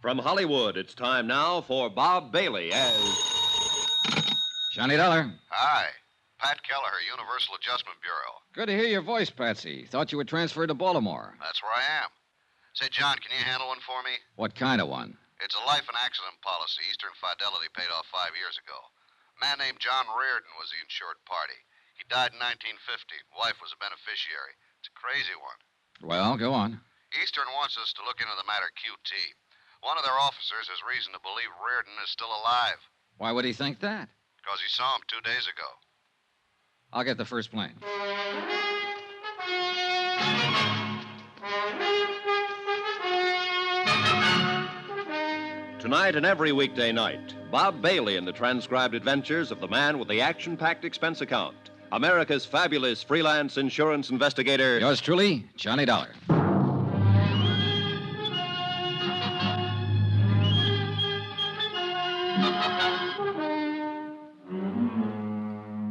From Hollywood, it's time now for Bob Bailey as... Johnny Dollar. Hi. Pat Kelleher, Universal Adjustment Bureau. Good to hear your voice, Patsy. Thought you were transferred to Baltimore. That's where I am. Say, John, can you handle one for me? What kind of one? It's a life and accident policy Eastern Fidelity paid off 5 years ago. A man named John Reardon was the insured party. He died in 1950. Wife was a beneficiary. It's a crazy one. Well, go on. Eastern wants us to look into the matter QT. One of their officers has reason to believe Reardon is still alive. Why would he think that? Because he saw him 2 days ago. I'll get the first plane. Tonight and every weekday night, Bob Bailey in the transcribed adventures of the man with the action-packed expense account, America's fabulous freelance insurance investigator... Yours truly, Johnny Dollar.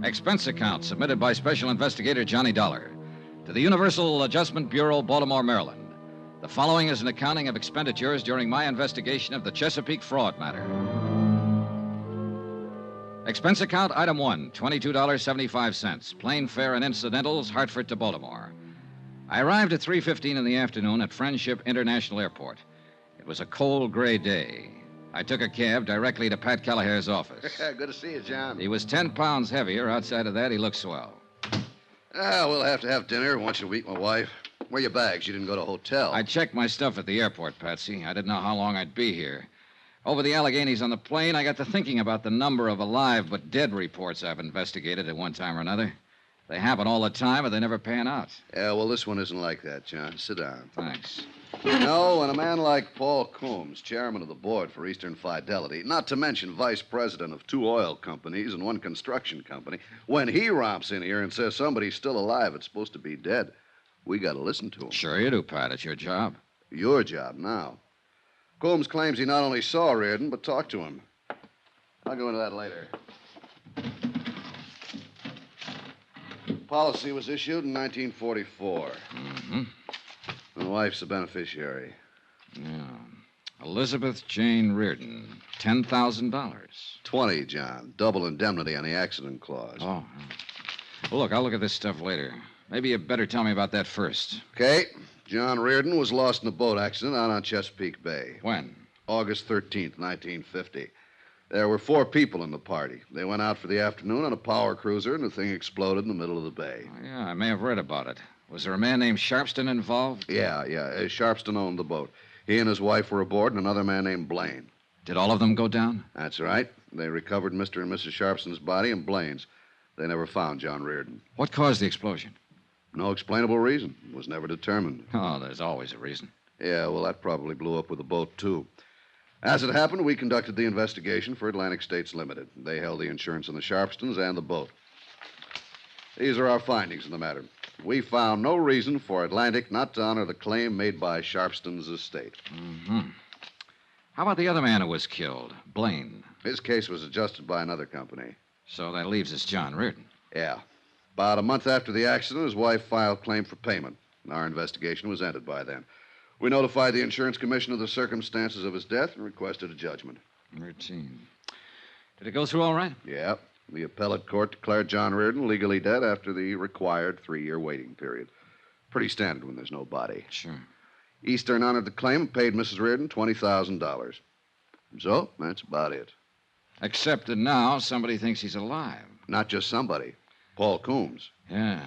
Expense account submitted by Special Investigator Johnny Dollar to the Universal Adjustment Bureau, Baltimore, Maryland. The following is an accounting of expenditures during my investigation of the Chesapeake Fraud Matter. Expense account item 1, $22.75. Plane fare and incidentals, Hartford to Baltimore. I arrived at 3:15 in the afternoon at Friendship International Airport. It was a cold, gray day. I took a cab directly to Pat Kelleher's office. Good to see you, John. He was 10 pounds heavier. Outside of that, he looked swell. We'll have to have dinner once you meet my wife. Where are your bags? You didn't go to a hotel. I checked my stuff at the airport, Patsy. I didn't know how long I'd be here. Over the Alleghenies on the plane, I got to thinking about the number of alive but dead reports I've investigated at one time or another. They happen all the time, but they never pan out. Yeah, well, this one isn't like that, John. Sit down. Thanks. You know, when a man like Paul Coombs, chairman of the board for Eastern Fidelity, not to mention vice president of 2 oil companies and 1 construction company, when he romps in here and says somebody's still alive, it's supposed to be dead, we got to listen to him. Sure you do, Pat. It's your job. Your job now. Coombs claims he not only saw Reardon, but talked to him. I'll go into that later. Policy was issued in 1944. Mm-hmm. My wife's a beneficiary. Yeah. Elizabeth Jane Reardon, $10,000. 20, John. Double indemnity on the accident clause. Oh. Well, look, I'll look at this stuff later. Maybe you better tell me about that first. Okay. John Reardon was lost in a boat accident out on Chesapeake Bay. When? August 13th, 1950. There were 4 people in the party. They went out for the afternoon on a power cruiser, and the thing exploded in the middle of the bay. Oh, yeah, I may have read about it. Was there a man named Sharpston involved? Yeah. Sharpston owned the boat. He and his wife were aboard, and another man named Blaine. Did all of them go down? That's right. They recovered Mr. and Mrs. Sharpston's body and Blaine's. They never found John Reardon. What caused the explosion? No explainable reason. It was never determined. Oh, there's always a reason. Yeah, well, that probably blew up with the boat, too. As it happened, we conducted the investigation for Atlantic States Limited. They held the insurance on the Sharpstons and the boat. These are our findings in the matter. We found no reason for Atlantic not to honor the claim made by Sharpston's estate. Mm-hmm. How about the other man who was killed, Blaine? His case was adjusted by another company. So that leaves us John Reardon. Yeah. About a month after the accident, his wife filed claim for payment. Our investigation was ended by then. We notified the insurance commission of the circumstances of his death and requested a judgment. Routine. Did it go through all right? Yeah. The appellate court declared John Reardon legally dead after the required 3-year waiting period. Pretty standard when there's no body. Sure. Eastern honored the claim and paid Mrs. Reardon $20,000. So, that's about it. Except that now somebody thinks he's alive. Not just somebody. Paul Coombs. Yeah.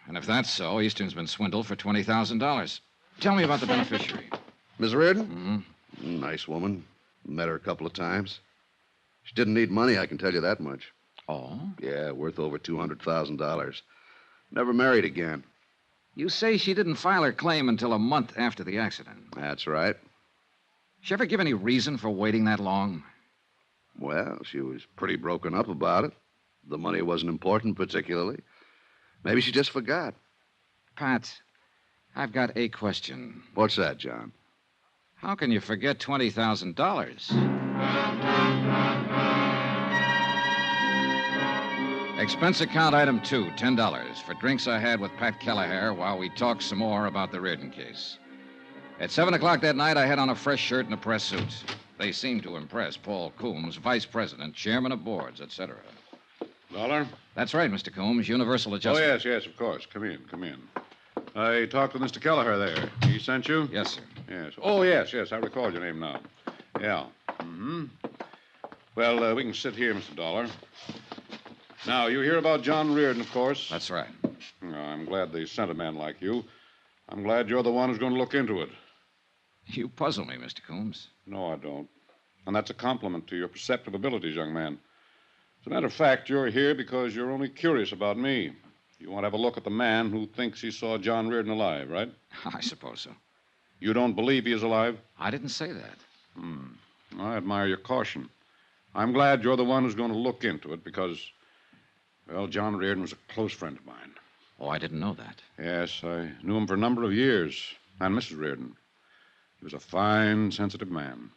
And if that's so, Eastern's been swindled for $20,000. Tell me about the beneficiary. Miss Reardon? Mm-hmm. Nice woman. Met her a couple of times. She didn't need money, I can tell you that much. Oh? Yeah, worth over $200,000. Never married again. You say she didn't file her claim until a month after the accident. That's right. She ever give any reason for waiting that long? Well, she was pretty broken up about it. The money wasn't important particularly. Maybe she just forgot. Pat, I've got a question. What's that, John? How can you forget $20,000? Expense account item 2, $10 for drinks I had with Pat Kelleher while we talked some more about the Reardon case. At 7 o'clock that night, I had on a fresh shirt and a press suit. They seemed to impress Paul Coombs, vice president, chairman of boards, etc. Dollar? That's right, Mr. Coombs. Universal Oh, adjustment. yes, of course. Come in. I talked with Mr. Kelleher there. He sent you? Yes, sir. Yes. Oh, yes. I recall your name now. Yeah. Mm-hmm. Well, we can sit here, Mr. Dollar. Now, you hear about John Reardon, of course. That's right. I'm glad they sent a man like you. I'm glad you're the one who's going to look into it. You puzzle me, Mr. Coombs. No, I don't. And that's a compliment to your perceptive abilities, young man. As a matter of fact, you're here because you're only curious about me. You want to have a look at the man who thinks he saw John Reardon alive, right? I suppose so. You don't believe he is alive? I didn't say that. I admire your caution. I'm glad you're the one who's going to look into it because, well, John Reardon was a close friend of mine. Oh, I didn't know that. Yes, I knew him for a number of years. And Mrs. Reardon. He was a fine, sensitive man.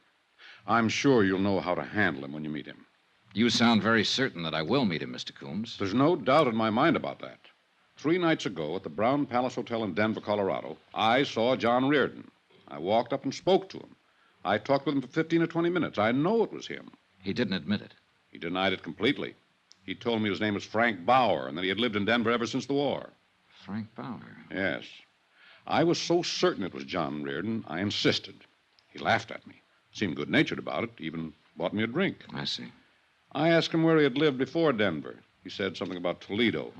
I'm sure you'll know how to handle him when you meet him. You sound very certain that I will meet him, Mr. Coombs. There's no doubt in my mind about that. 3 nights ago at the Brown Palace Hotel in Denver, Colorado, I saw John Reardon. I walked up and spoke to him. I talked with him for 15 or 20 minutes. I know it was him. He didn't admit it. He denied it completely. He told me his name was Frank Bauer and that he had lived in Denver ever since the war. Frank Bauer? Yes. I was so certain it was John Reardon, I insisted. He laughed at me, seemed good-natured about it, even bought me a drink. I see. I asked him where he had lived before Denver. He said something about Toledo.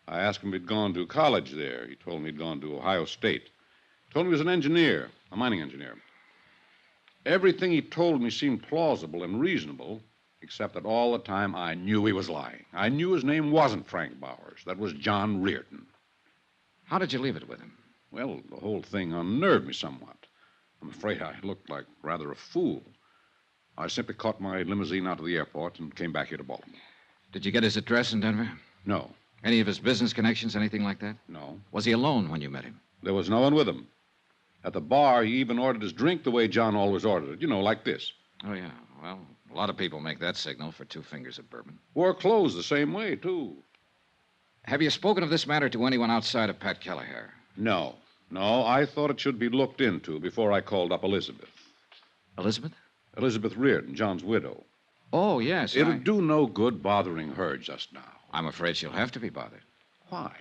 I asked him if he'd gone to college there. He told me he'd gone to Ohio State. Told me he was an engineer, a mining engineer. Everything he told me seemed plausible and reasonable, except that all the time I knew he was lying. I knew his name wasn't Frank Bowers. That was John Reardon. How did you leave it with him? Well, the whole thing unnerved me somewhat. I'm afraid I looked like rather a fool. I simply caught my limousine out to the airport and came back here to Baltimore. Did you get his address in Denver? No. Any of his business connections, anything like that? No. Was he alone when you met him? There was no one with him. At the bar, he even ordered his drink the way John always ordered it. You know, like this. Oh, yeah. Well, a lot of people make that signal for 2 fingers of bourbon. Wore clothes the same way, too. Have you spoken of this matter to anyone outside of Pat Kelleher? No. I thought it should be looked into before I called up Elizabeth. Elizabeth? Elizabeth Reardon, John's widow. Oh, yes. It'll do no good bothering her just now. I'm afraid she'll have to be bothered. Why?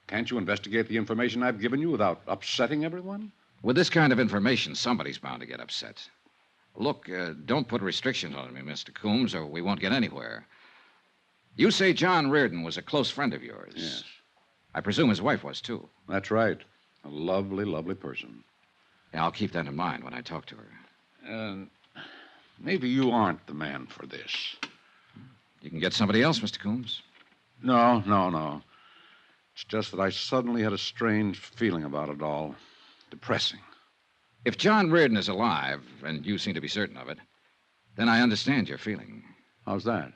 Can't you investigate the information I've given you without upsetting everyone? With this kind of information, somebody's bound to get upset. Look, don't put restrictions on me, Mr. Coombs, or we won't get anywhere. You say John Reardon was a close friend of yours. Yes. I presume his wife was, too. That's right. A lovely, lovely person. Yeah, I'll keep that in mind when I talk to her. Maybe you aren't the man for this. You can get somebody else, Mr. Coombs. No. It's just that I suddenly had a strange feeling about it all. Depressing. If John Reardon is alive, and you seem to be certain of it, then I understand your feeling. How's that?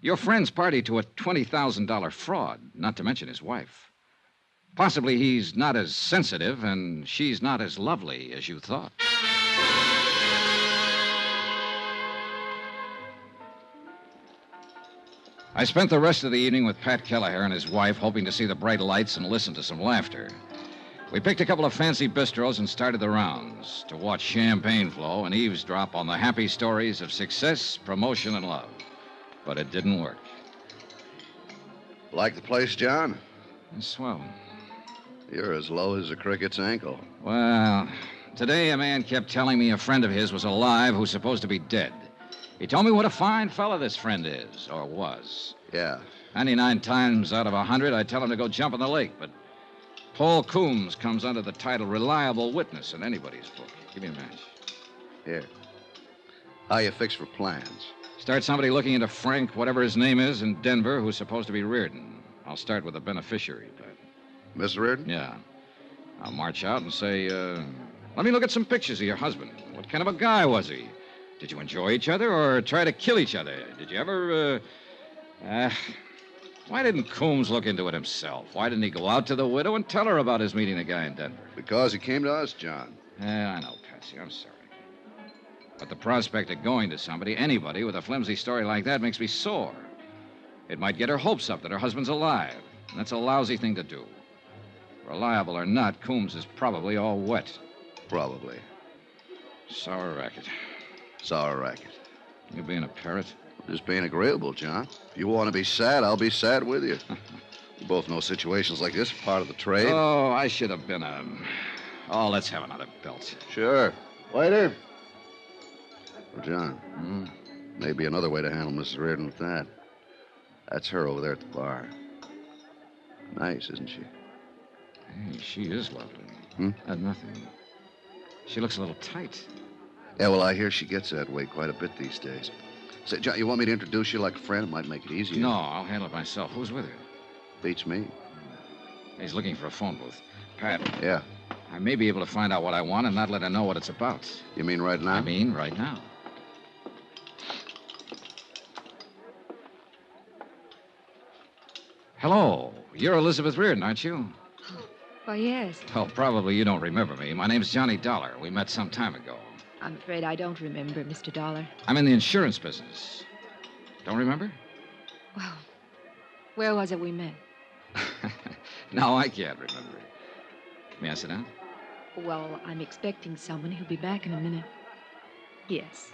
Your friend's party to a $20,000 fraud, not to mention his wife. Possibly he's not as sensitive and she's not as lovely as you thought. I spent the rest of the evening with Pat Kelleher and his wife, hoping to see the bright lights and listen to some laughter. We picked a couple of fancy bistros and started the rounds to watch champagne flow and eavesdrop on the happy stories of success, promotion, and love. But it didn't work. Like the place, John? It's swell. You're as low as a cricket's ankle. Well, today a man kept telling me a friend of his was alive who's supposed to be dead. He told me what a fine fella this friend is, or was. Yeah. 99 times out of 100, I tell him to go jump in the lake, but Paul Coombs comes under the title reliable witness in anybody's book. Give me a match. Here. How you fix for plans? Start somebody looking into Frank, whatever his name is, in Denver, who's supposed to be Reardon. I'll start with the beneficiary, Pat. Miss Reardon? Yeah. I'll march out and say, let me look at some pictures of your husband. What kind of a guy was he? Did you enjoy each other or try to kill each other? Did you ever, Why didn't Coombs look into it himself? Why didn't he go out to the widow and tell her about his meeting the guy in Denver? Because he came to us, John. Yeah, I know, Patsy. I'm sorry. But the prospect of going to somebody, anybody, with a flimsy story like that makes me sore. It might get her hopes up that her husband's alive, and that's a lousy thing to do. Reliable or not, Coombs is probably all wet. Probably. Sour racket. Sour racket. You being a parrot? Just being agreeable, John. If you want to be sad, I'll be sad with you. We both know situations like this are part of the trade. Oh, I should have been a... Oh, let's have another belt. Sure. Waiter. Well, John, maybe another way to handle Mrs. Reardon with that. That's her over there at the bar. Nice, isn't she? Hey, she is lovely. Nothing. She looks a little tight. Yeah, well, I hear she gets that way quite a bit these days. Say, John, you want me to introduce you like a friend? It might make it easier. No, I'll handle it myself. Who's with her? Beats me. He's looking for a phone booth. Pat. Yeah. I may be able to find out what I want and not let her know what it's about. You mean right now? I mean right now. Hello. You're Elizabeth Reardon, aren't you? Why, yes. Well, probably you don't remember me. My name's Johnny Dollar. We met some time ago. I'm afraid I don't remember, Mr. Dollar. I'm in the insurance business. Don't remember? Well, where was it we met? No, I can't remember. May I sit down? Well, I'm expecting someone who'll be back in a minute. Yes.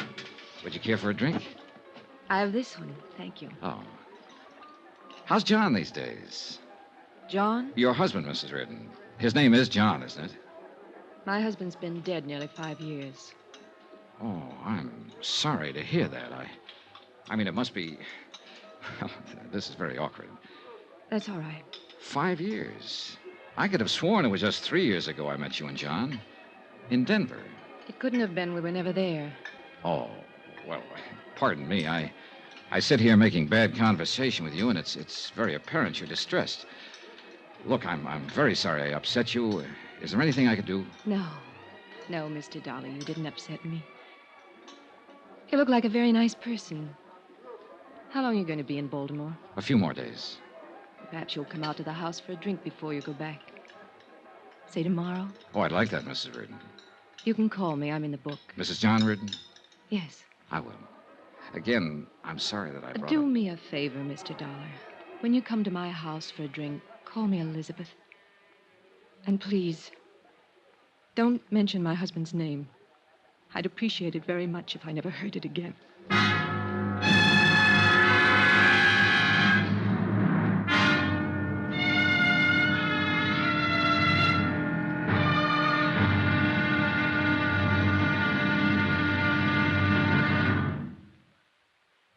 Would you care for a drink? I have this one, thank you. Oh. How's John these days? John? Your husband, Mrs. Reardon. His name is John, isn't it? My husband's been dead nearly 5 years. Oh, I'm sorry to hear that. I mean, it must be... Well, this is very awkward. That's all right. 5 years. I could have sworn it was just 3 years ago I met you and John. In Denver. It couldn't have been. We were never there. Oh, well, pardon me. I sit here making bad conversation with you, and it's very apparent you're distressed. Look, I'm very sorry I upset you. Is there anything I could do? No. No, Mr. Dollar, you didn't upset me. You look like a very nice person. How long are you going to be in Baltimore? A few more days. Perhaps you'll come out to the house for a drink before you go back. Say tomorrow. Oh, I'd like that, Mrs. Reardon. You can call me. I'm in the book. Mrs. John Reardon? Yes. I will. Again, I'm sorry that I brought Do up... me a favor, Mr. Dollar. When you come to my house for a drink, call me Elizabeth. And please, don't mention my husband's name. I'd appreciate it very much if I never heard it again.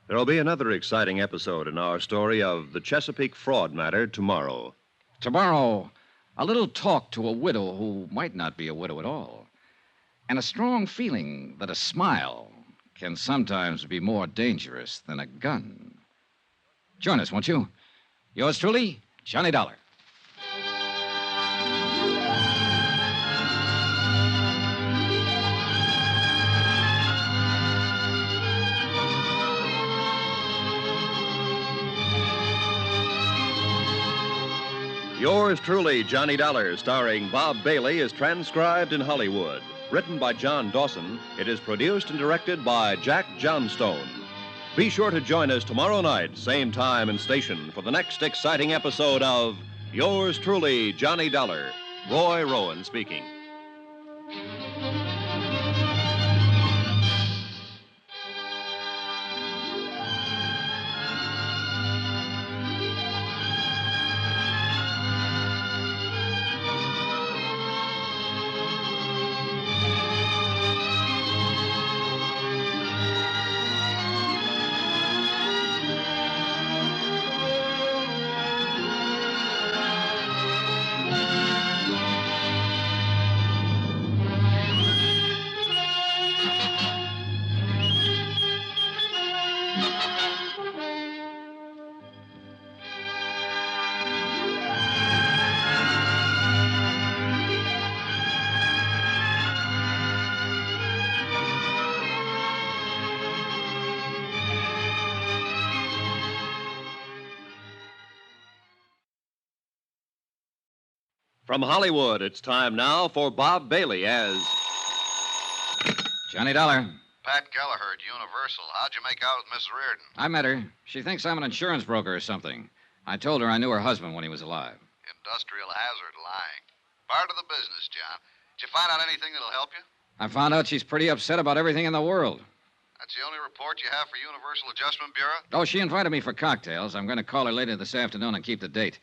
There'll be another exciting episode in our story of the Chesapeake Fraud Matter tomorrow. Tomorrow, a little talk to a widow who might not be a widow at all. And a strong feeling that a smile can sometimes be more dangerous than a gun. Join us, won't you? Yours truly, Johnny Dollar. Yours truly, Johnny Dollar, starring Bob Bailey, is transcribed in Hollywood. Written by John Dawson, it is produced and directed by Jack Johnstone. Be sure to join us tomorrow night, same time and station, for the next exciting episode of Yours truly, Johnny Dollar. Roy Rowan speaking. From Hollywood, it's time now for Bob Bailey as... Johnny Dollar. Pat Gallagher at Universal. How'd you make out with Miss Reardon? I met her. She thinks I'm an insurance broker or something. I told her I knew her husband when he was alive. In industrial hazard lying. Part of the business, John. Did you find out anything that'll help you? I found out she's pretty upset about everything in the world. That's the only report you have for Universal Adjustment Bureau? Oh, she invited me for cocktails. I'm going to call her later this afternoon and keep the date.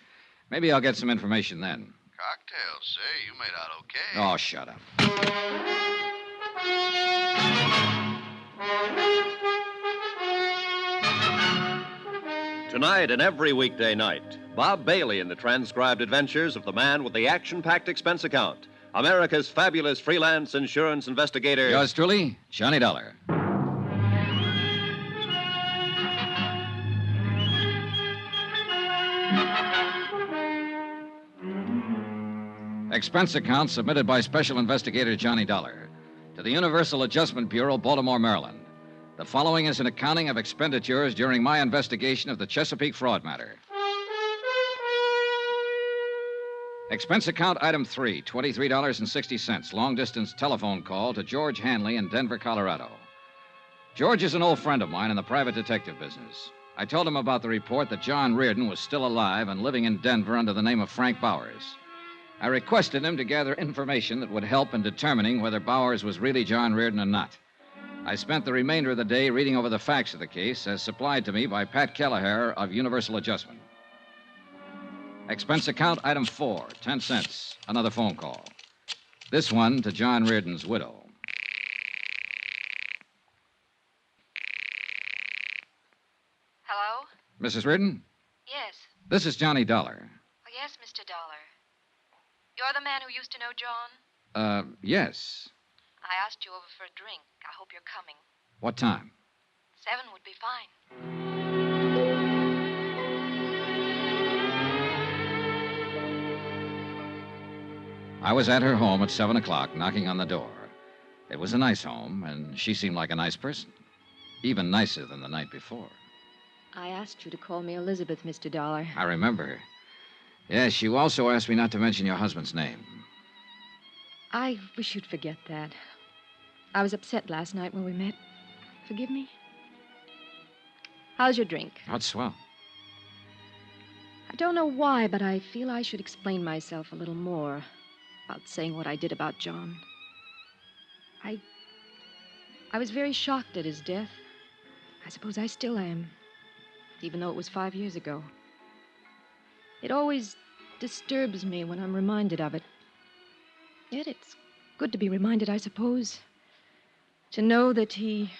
Maybe I'll get some information then. Cocktails, say. You made out okay. Oh, shut up. Tonight and every weekday night, Bob Bailey in the transcribed adventures of the man with the action-packed expense account, America's fabulous freelance insurance investigator. Yours truly, Johnny Dollar. Expense account submitted by Special Investigator Johnny Dollar to the Universal Adjustment Bureau, Baltimore, Maryland. The following is an accounting of expenditures during my investigation of the Chesapeake Fraud Matter. Expense account item 3, $23.60, long-distance telephone call to George Hanley in Denver, Colorado. George is an old friend of mine in the private detective business. I told him about the report that John Reardon was still alive and living in Denver under the name of Frank Bowers. I requested him to gather information that would help in determining whether Bowers was really John Reardon or not. I spent the remainder of the day reading over the facts of the case as supplied to me by Pat Kelleher of Universal Adjustment. Expense account item 4, 10 cents, another phone call. This one to John Reardon's widow. Hello? Mrs. Reardon? Yes. This is Johnny Dollar. Oh, yes, Mr. Dollar. You're the man who used to know John? Yes. I asked you over for a drink. I hope you're coming. What time? 7 would be fine. I was at her home at 7 o'clock, knocking on the door. It was a nice home, and she seemed like a nice person. Even nicer than the night before. I asked you to call me Elizabeth, Mr. Dollar. I remember her. Yes, you also asked me not to mention your husband's name. I wish you'd forget that. I was upset last night when we met. Forgive me? How's your drink? Oh, it's swell. I don't know why, but I feel I should explain myself a little more about saying what I did about John. I was very shocked at his death. I suppose I still am, even though it was 5 years ago. It always disturbs me when I'm reminded of it. Yet it's good to be reminded, I suppose. To know that he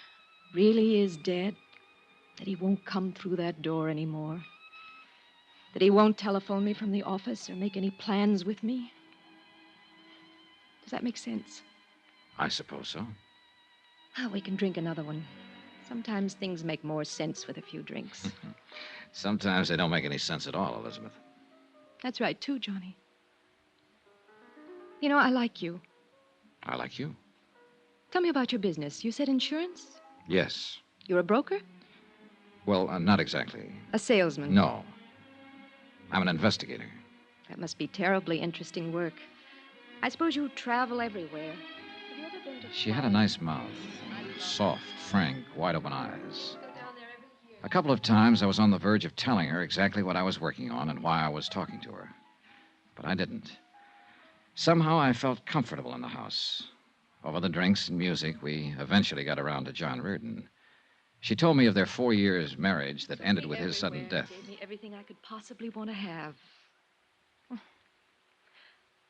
really is dead. That he won't come through that door anymore. That he won't telephone me from the office or make any plans with me. Does that make sense? I suppose so. Oh, we can drink another one. Sometimes things make more sense with a few drinks. Sometimes they don't make any sense at all, Elizabeth. That's right, too, Johnny. You know, I like you. I like you. Tell me about your business. You said insurance? Yes. You're a broker? Well, not exactly. A salesman? No. I'm an investigator. That must be terribly interesting work. I suppose you travel everywhere. Have you ever been to... She had a nice mouth. Soft, frank, wide-open eyes. A couple of times I was on the verge of telling her exactly what I was working on and why I was talking to her. But I didn't. Somehow I felt comfortable in the house. Over the drinks and music, we eventually got around to John Reardon. She told me of their 4 years' marriage that ended with his sudden death. Gave me everything I could possibly want to have.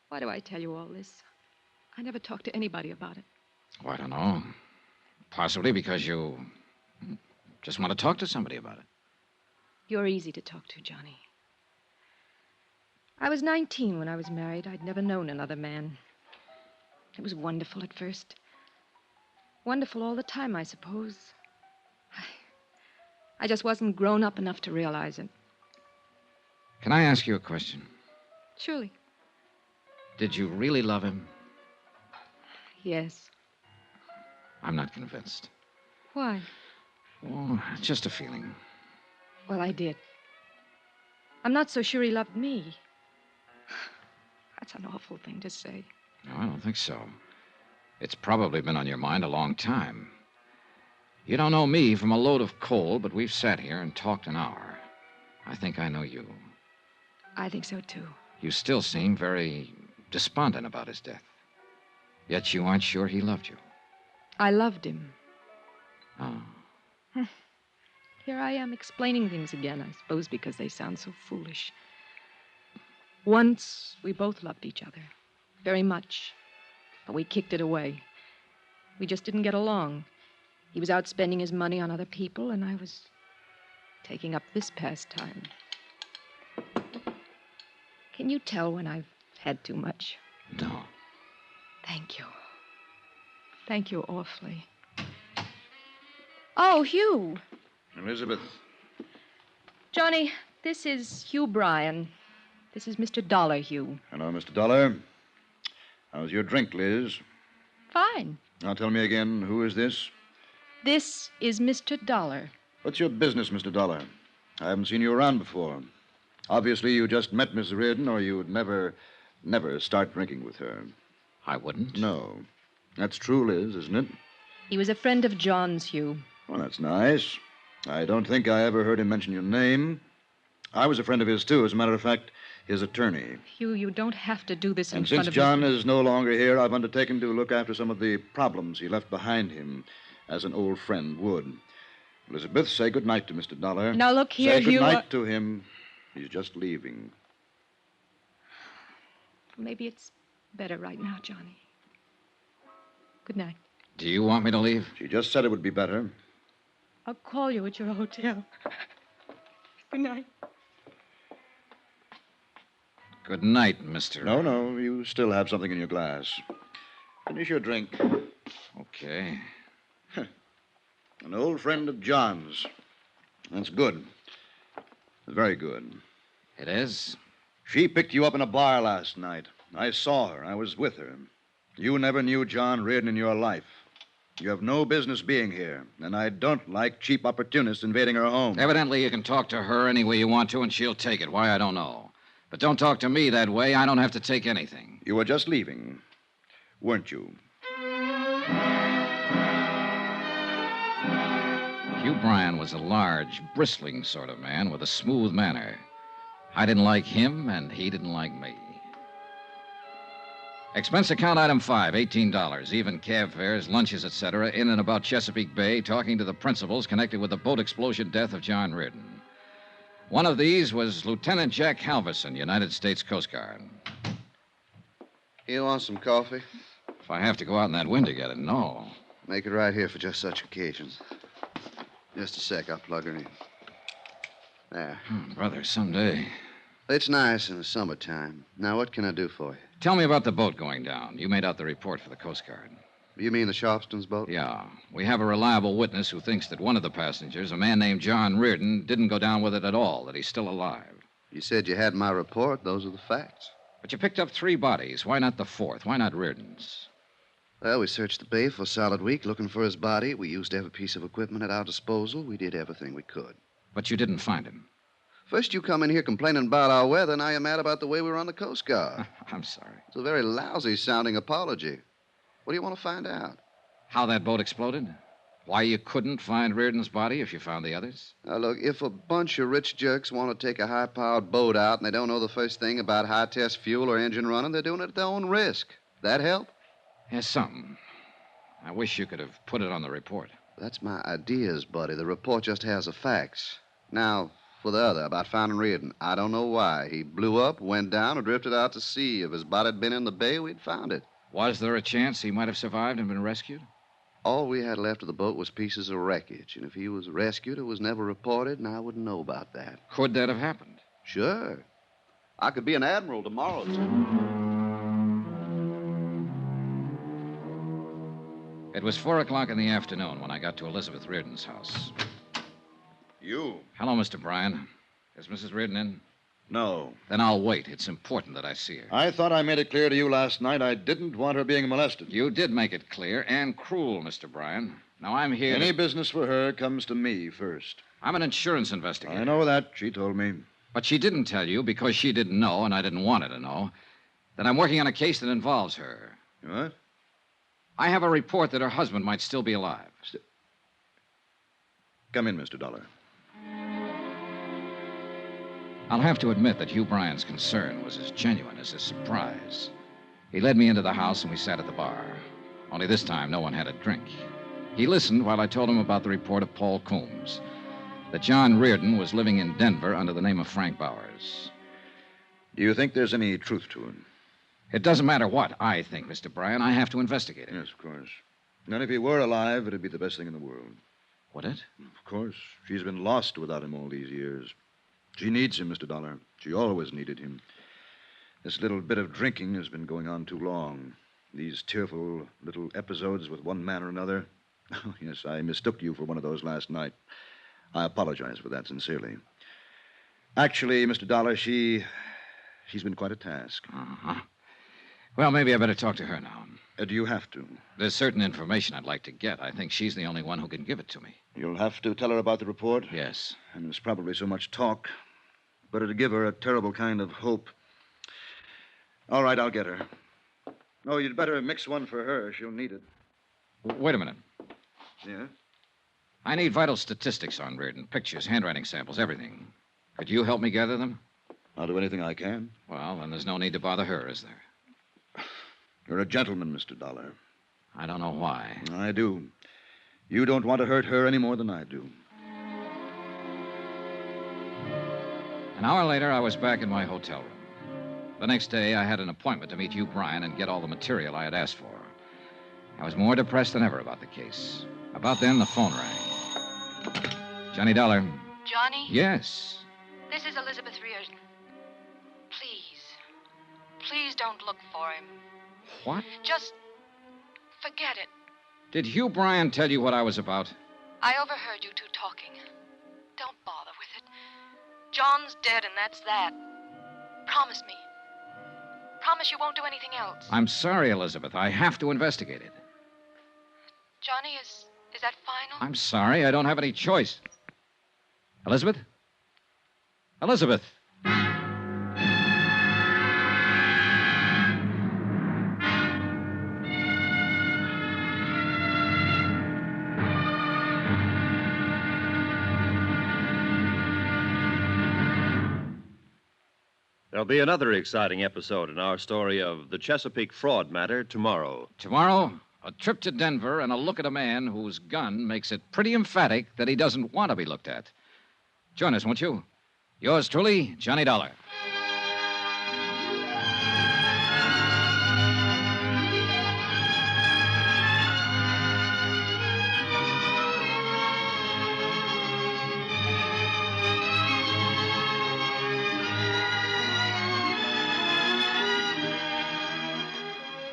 Why do I tell you all this? I never talked to anybody about it. Oh, I don't know. Possibly because you just want to talk to somebody about it. You're easy to talk to, Johnny. I was 19 when I was married. I'd never known another man. It was wonderful at first. Wonderful all the time, I suppose. I just wasn't grown up enough to realize it. Can I ask you a question? Surely. Did you really love him? Yes. I'm not convinced. Why? Oh, just a feeling. Well, I did. I'm not so sure he loved me. That's an awful thing to say. No, I don't think so. It's probably been on your mind a long time. You don't know me from a load of coal, but we've sat here and talked an hour. I think I know you. I think so, too. You still seem very despondent about his death. Yet you aren't sure he loved you. I loved him. Oh. Here I am explaining things again, I suppose because they sound so foolish. Once, we both loved each other. Very much. But we kicked it away. We just didn't get along. He was out spending his money on other people, and I was taking up this pastime. Can you tell when I've had too much? No. Thank you. Thank you awfully. Oh, Hugh. Elizabeth. Johnny, this is Hugh Bryan. This is Mr. Dollar, Hugh. Hello, Mr. Dollar. How's your drink, Liz? Fine. Now tell me again, who is this? This is Mr. Dollar. What's your business, Mr. Dollar? I haven't seen you around before. Obviously, you just met Miss Reardon, or you would never start drinking with her. I wouldn't? No. That's true, Liz, isn't it? He was a friend of John's, Hugh. Well, that's nice. I don't think I ever heard him mention your name. I was a friend of his, too. As a matter of fact, his attorney. Hugh, you don't have to do this in And front since of John is no longer here, I've undertaken to look after some of the problems he left behind him, as an old friend would. Elizabeth, say good night to Mr. Dollar. Now, look here, say good Hugh. night to him. He's just leaving. Maybe it's better right now, Johnny. Good night. Do you want me to leave? She just said it would be better. I'll call you at your hotel. Good night. Good night, Mr. No, you still have something in your glass. Finish your drink. Okay. An old friend of John's. That's good. Very good. It is? She picked you up in a bar last night. I saw her. I was with her. You never knew John Reardon in your life. You have no business being here, and I don't like cheap opportunists invading her home. Evidently, you can talk to her any way you want to, and she'll take it. Why, I don't know. But don't talk to me that way. I don't have to take anything. You were just leaving, weren't you? Hugh Bryan was a large, bristling sort of man with a smooth manner. I didn't like him, and he didn't like me. Expense account item 5, $18. Even cab fares, lunches, etc., in and about Chesapeake Bay, talking to the principals connected with the boat explosion death of John Reardon. One of these was Lieutenant Jack Halverson, United States Coast Guard. You want some coffee? If I have to go out in that wind to get it, no. Make it right here for just such occasions. Just a sec, I'll plug her in. There. Brother, someday. It's nice in the summertime. Now, what can I do for you? Tell me about the boat going down. You made out the report for the Coast Guard. You mean the Sharpston's boat? Yeah. We have a reliable witness who thinks that one of the passengers, a man named John Reardon, didn't go down with it at all, that he's still alive. You said you had my report. Those are the facts. But you picked up 3 bodies. Why not the 4th? Why not Reardon's? Well, we searched the bay for a solid week looking for his body. We used every piece of equipment at our disposal. We did everything we could. But you didn't find him. First, you come in here complaining about our weather. Now you're mad about the way we run the Coast Guard. I'm sorry. It's a very lousy-sounding apology. What do you want to find out? How that boat exploded? Why you couldn't find Reardon's body if you found the others? Now, look, if a bunch of rich jerks want to take a high-powered boat out and they don't know the first thing about high-test fuel or engine running, they're doing it at their own risk. That help? Yes, something. I wish you could have put it on the report. That's my ideas, buddy. The report just has the facts. Now, for the other, about finding Reardon. I don't know why. He blew up, went down, or drifted out to sea. If his body had been in the bay, we'd found it. Was there a chance he might have survived and been rescued? All we had left of the boat was pieces of wreckage. And if he was rescued, it was never reported, and I wouldn't know about that. Could that have happened? Sure. I could be an admiral tomorrow. It was 4 o'clock in the afternoon when I got to Elizabeth Reardon's house. You? Hello, Mr. Bryan. Is Mrs. Reardon in? No. Then I'll wait. It's important that I see her. I thought I made it clear to you last night I didn't want her being molested. You did make it clear and cruel, Mr. Bryan. Now, I'm here Any business for her comes to me first. I'm an insurance investigator. I know that. She told me. But she didn't tell you because she didn't know, and I didn't want her to know, that I'm working on a case that involves her. What? I have a report that her husband might still be alive. Come in, Mr. Dollar. I'll have to admit that Hugh Bryan's concern was as genuine as his surprise. He led me into the house and we sat at the bar. Only this time, no one had a drink. He listened while I told him about the report of Paul Coombs, that John Reardon was living in Denver under the name of Frank Bowers. Do you think there's any truth to it? It doesn't matter what I think, Mr. Bryan. I have to investigate it. Yes, of course. And if he were alive, it'd be the best thing in the world. Would it? Of course. She's been lost without him all these years. She needs him, Mr. Dollar. She always needed him. This little bit of drinking has been going on too long. These tearful little episodes with one man or another. Oh, yes, I mistook you for one of those last night. I apologize for that sincerely. Actually, Mr. Dollar, she's been quite a task. Uh-huh. Well, maybe I better talk to her now. Do you have to? There's certain information I'd like to get. I think she's the only one who can give it to me. You'll have to tell her about the report? Yes. And there's probably so much talk. But it'll give her a terrible kind of hope. All right, I'll get her. Oh, you'd better mix one for her. She'll need it. Wait a minute. Yeah? I need vital statistics on Reardon. Pictures, handwriting samples, everything. Could you help me gather them? I'll do anything I can. Well, then there's no need to bother her, is there? You're a gentleman, Mr. Dollar. I don't know why. I do. You don't want to hurt her any more than I do. An hour later, I was back in my hotel room. The next day, I had an appointment to meet Hugh Bryan and get all the material I had asked for. I was more depressed than ever about the case. About then, the phone rang. Johnny Dollar. Johnny? Yes. This is Elizabeth Reardon. Please don't look for him. What? Just forget it. Did Hugh Bryan tell you what I was about? I overheard you two talking. Don't bother with it. John's dead, and that's that. Promise me. Promise you won't do anything else. I'm sorry, Elizabeth. I have to investigate it. Johnny, is that final? I'm sorry. I don't have any choice. Elizabeth? Elizabeth! There'll be another exciting episode in our story of the Chesapeake Fraud Matter tomorrow. Tomorrow, a trip to Denver and a look at a man whose gun makes it pretty emphatic that he doesn't want to be looked at. Join us, won't you? Yours truly, Johnny Dollar.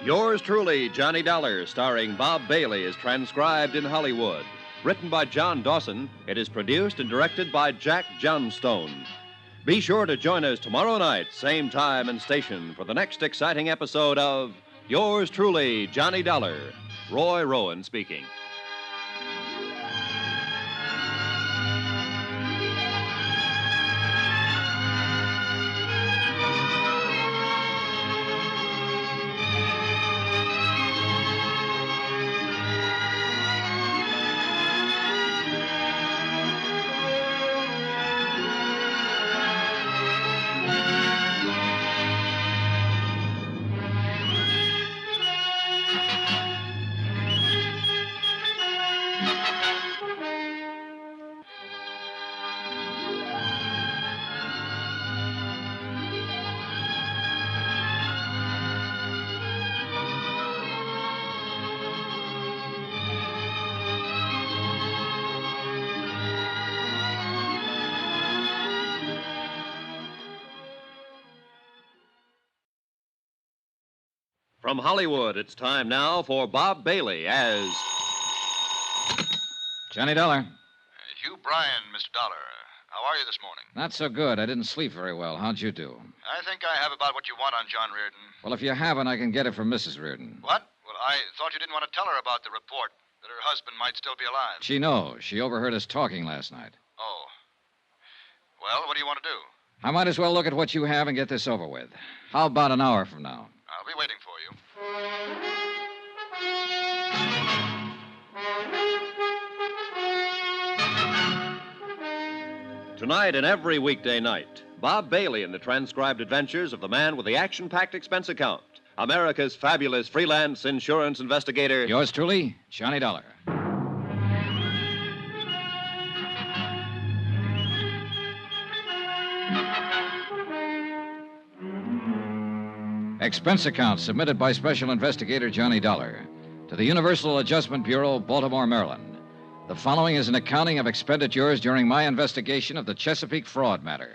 Yours truly, Johnny Dollar, starring Bob Bailey, is transcribed in Hollywood. Written by John Dawson, it is produced and directed by Jack Johnstone. Be sure to join us tomorrow night, same time and station, for the next exciting episode of Yours truly, Johnny Dollar. Roy Rowan speaking. From Hollywood, it's time now for Bob Bailey as Johnny Dollar. Hugh Bryan, Mr. Dollar. How are you this morning? Not so good. I didn't sleep very well. How'd you do? I think I have about what you want on John Reardon. Well, if you haven't, I can get it from Mrs. Reardon. What? Well, I thought you didn't want to tell her about the report, that her husband might still be alive. She knows. She overheard us talking last night. Oh. Well, what do you want to do? I might as well look at what you have and get this over with. How about an hour from now? I'll be waiting for you. Tonight and every weekday night, Bob Bailey in the transcribed adventures of the man with the action-packed expense account, America's fabulous freelance insurance investigator. Yours truly, Johnny Dollar. Expense account submitted by Special Investigator Johnny Dollar to the Universal Adjustment Bureau, Baltimore, Maryland. The following is an accounting of expenditures during my investigation of the Chesapeake Fraud Matter.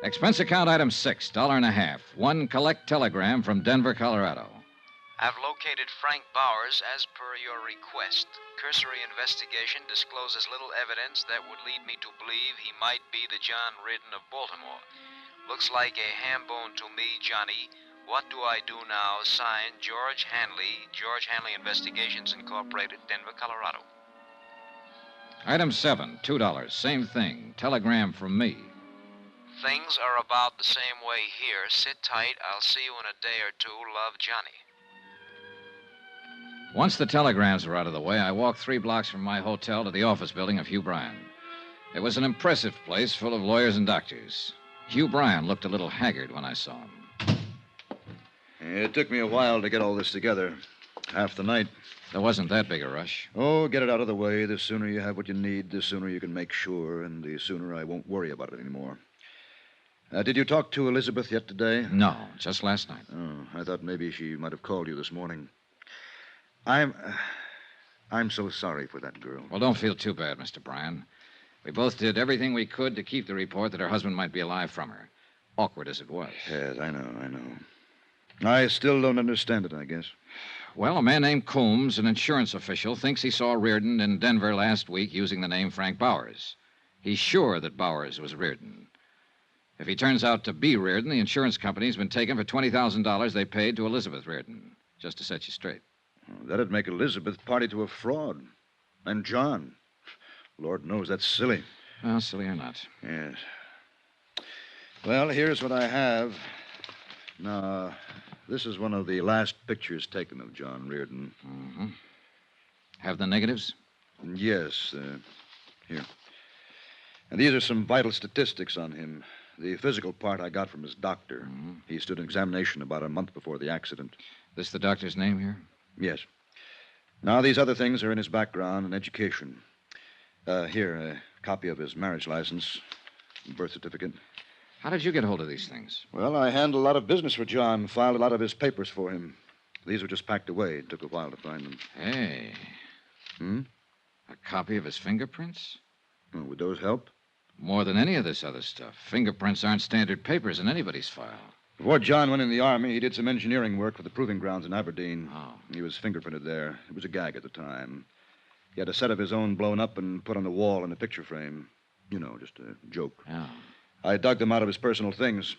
Expense account item 6, $1.50. One collect telegram from Denver, Colorado. I've located Frank Bowers as per your request. Cursory investigation discloses little evidence that would lead me to believe he might be the John Reardon of Baltimore. Looks like a ham bone to me, Johnny. What do I do now? Signed, George Hanley Investigations Incorporated, Denver, Colorado. Item 7, $2. Same thing. Telegram from me. Things are about the same way here. Sit tight. I'll see you in a day or two. Love, Johnny. Once the telegrams were out of the way, I walked 3 blocks from my hotel to the office building of Hugh Bryan. It was an impressive place full of lawyers and doctors. Hugh Bryan looked a little haggard when I saw him. It took me a while to get all this together. Half the night. There wasn't that big a rush. Oh, get it out of the way. The sooner you have what you need, the sooner you can make sure, and the sooner I won't worry about it anymore. Did you talk to Elizabeth yet today? No, just last night. Oh, I thought maybe she might have called you this morning. I'm so sorry for that girl. Well, don't feel too bad, Mr. Bryan. We both did everything we could to keep the report that her husband might be alive from her. Awkward as it was. Yes, I know. I still don't understand it, I guess. Well, a man named Coombs, an insurance official, thinks he saw Reardon in Denver last week using the name Frank Bowers. He's sure that Bowers was Reardon. If he turns out to be Reardon, the insurance company's been taken for $20,000 they paid to Elizabeth Reardon, just to set you straight. That'd make Elizabeth party to a fraud. And John. Lord knows that's silly. Well, silly or not. Yes. Well, here's what I have. Now, this is one of the last pictures taken of John Reardon. Mm-hmm. Have the negatives? Yes. Here. And these are some vital statistics on him. The physical part I got from his doctor. Mm-hmm. He stood an examination about a month before the accident. This the doctor's name here? Yes. Now, these other things are in his background and education. Here, a copy of his marriage license, birth certificate. How did you get hold of these things? Well, I handled a lot of business for John, filed a lot of his papers for him. These were just packed away. It took a while to find them. Hey. A copy of his fingerprints? Oh, would those help? More than any of this other stuff. Fingerprints aren't standard papers in anybody's file. Before John went in the Army, he did some engineering work for the proving grounds in Aberdeen. Oh. He was fingerprinted there. It was a gag at the time. He had a set of his own blown up and put on the wall in a picture frame. You know, just a joke. Yeah. I dug them out of his personal things.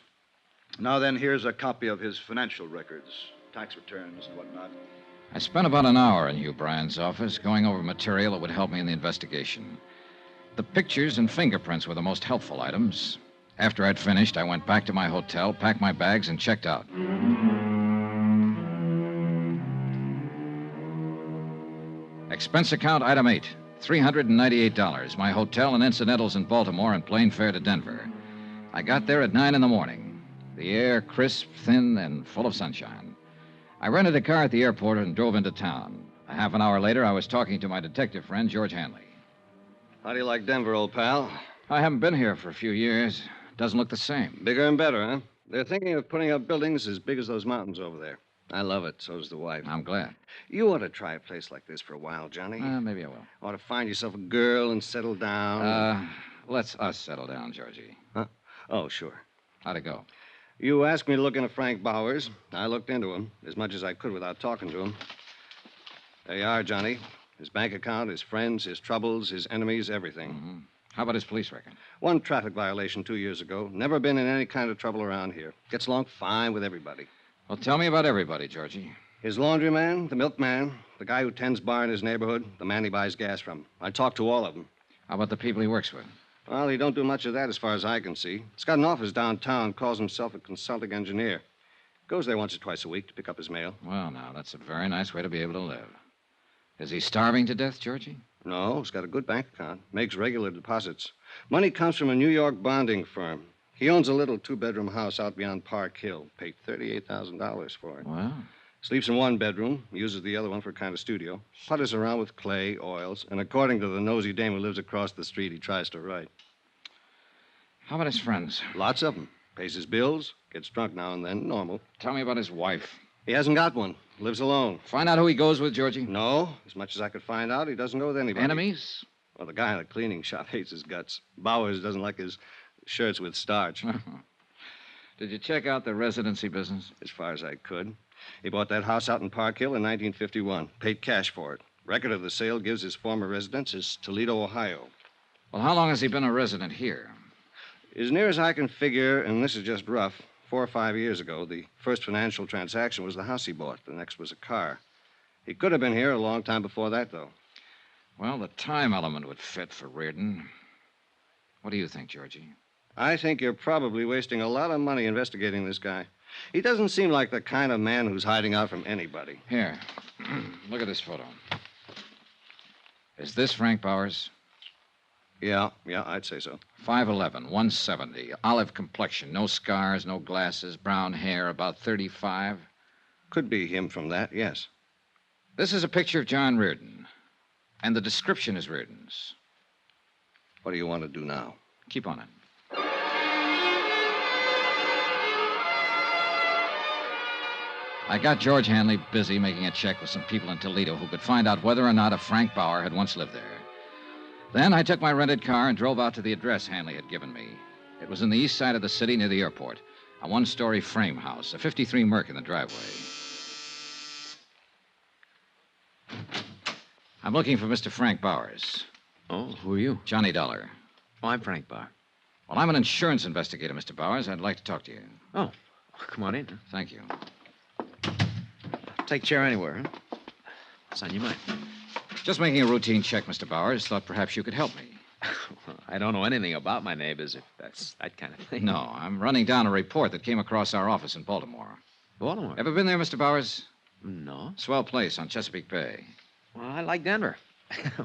Now then, here's a copy of his financial records, tax returns and whatnot. I spent about an hour in Hugh Bryan's office going over material that would help me in the investigation. The pictures and fingerprints were the most helpful items. After I'd finished, I went back to my hotel, packed my bags, and checked out. Expense account item 8, $398. My hotel and incidentals in Baltimore and plane fare to Denver. I got there at 9 in the morning. The air crisp, thin, and full of sunshine. I rented a car at the airport and drove into town. A half an hour later, I was talking to my detective friend, George Hanley. How do you like Denver, old pal? I haven't been here for a few years. Doesn't look the same. Bigger and better, huh? They're thinking of putting up buildings as big as those mountains over there. I love it. So does the wife. I'm glad. You ought to try a place like this for a while, Johnny. Maybe I will. Ought to find yourself a girl and settle down. Let's us settle down, Georgie. Huh? Oh, sure. How'd it go? You asked me to look into Frank Bowers. I looked into him as much as I could without talking to him. There you are, Johnny. His bank account, his friends, his troubles, his enemies, everything. Mm-hmm. How about his police record? One traffic violation 2 years ago. Never been in any kind of trouble around here. Gets along fine with everybody. Well, tell me about everybody, Georgie. His laundryman, the milkman, the guy who tends bar in his neighborhood, the man he buys gas from. I talked to all of them. How about the people he works with? Well, he don't do much of that as far as I can see. He's got an office downtown, calls himself a consulting engineer. Goes there once or twice a week to pick up his mail. Well, now, that's a very nice way to be able to live. Is he starving to death, Georgie? No, he's got a good bank account. Makes regular deposits. Money comes from a New York bonding firm. He owns a little two-bedroom house out beyond Park Hill. Paid $38,000 for it. Wow. Sleeps in one bedroom, uses the other one for a kind of studio. Putters around with clay, oils, and according to the nosy dame who lives across the street, he tries to write. How about his friends? Lots of them. Pays his bills, gets drunk now and then, normal. Tell me about his wife. He hasn't got one. Lives alone. Find out who he goes with, Georgie? No. As much as I could find out, he doesn't go with anybody. Enemies? Well, the guy in the cleaning shop hates his guts. Bowers doesn't like his shirts with starch. Did you check out the residency business? As far as I could. He bought that house out in Park Hill in 1951. Paid cash for it. Record of the sale gives his former residence as Toledo, Ohio. Well, how long has he been a resident here? As near as I can figure, and this is just rough, 4 or 5 years ago, the first financial transaction was the house he bought. The next was a car. He could have been here a long time before that, though. Well, the time element would fit for Reardon. What do you think, Georgie? I think you're probably wasting a lot of money investigating this guy. He doesn't seem like the kind of man who's hiding out from anybody. Here. Look at this photo. Is this Frank Bowers? Yeah, I'd say so. 5'11", 170, olive complexion, no scars, no glasses, brown hair, about 35. Could be him from that, yes. This is a picture of John Reardon, and the description is Reardon's. What do you want to do now? Keep on it. I got George Hanley busy making a check with some people in Toledo who could find out whether or not a Frank Bauer had once lived there. Then I took my rented car and drove out to the address Hanley had given me. It was in the east side of the city near the airport, a one-story frame house, a 53 Merc in the driveway. I'm looking for Mr. Frank Bowers. Oh, who are you? Johnny Dollar. Oh, I'm Frank Bauer. Well, I'm an insurance investigator, Mr. Bowers. I'd like to talk to you. Oh, come on in. Thank you. Take a chair anywhere, huh? What's on your mind? Just making a routine check, Mr. Bowers. Thought perhaps you could help me. I don't know anything about my neighbors, if that's that kind of thing. No, I'm running down a report that came across our office in Baltimore. Baltimore? Ever been there, Mr. Bowers? No. Swell place on Chesapeake Bay. Well, I like Denver.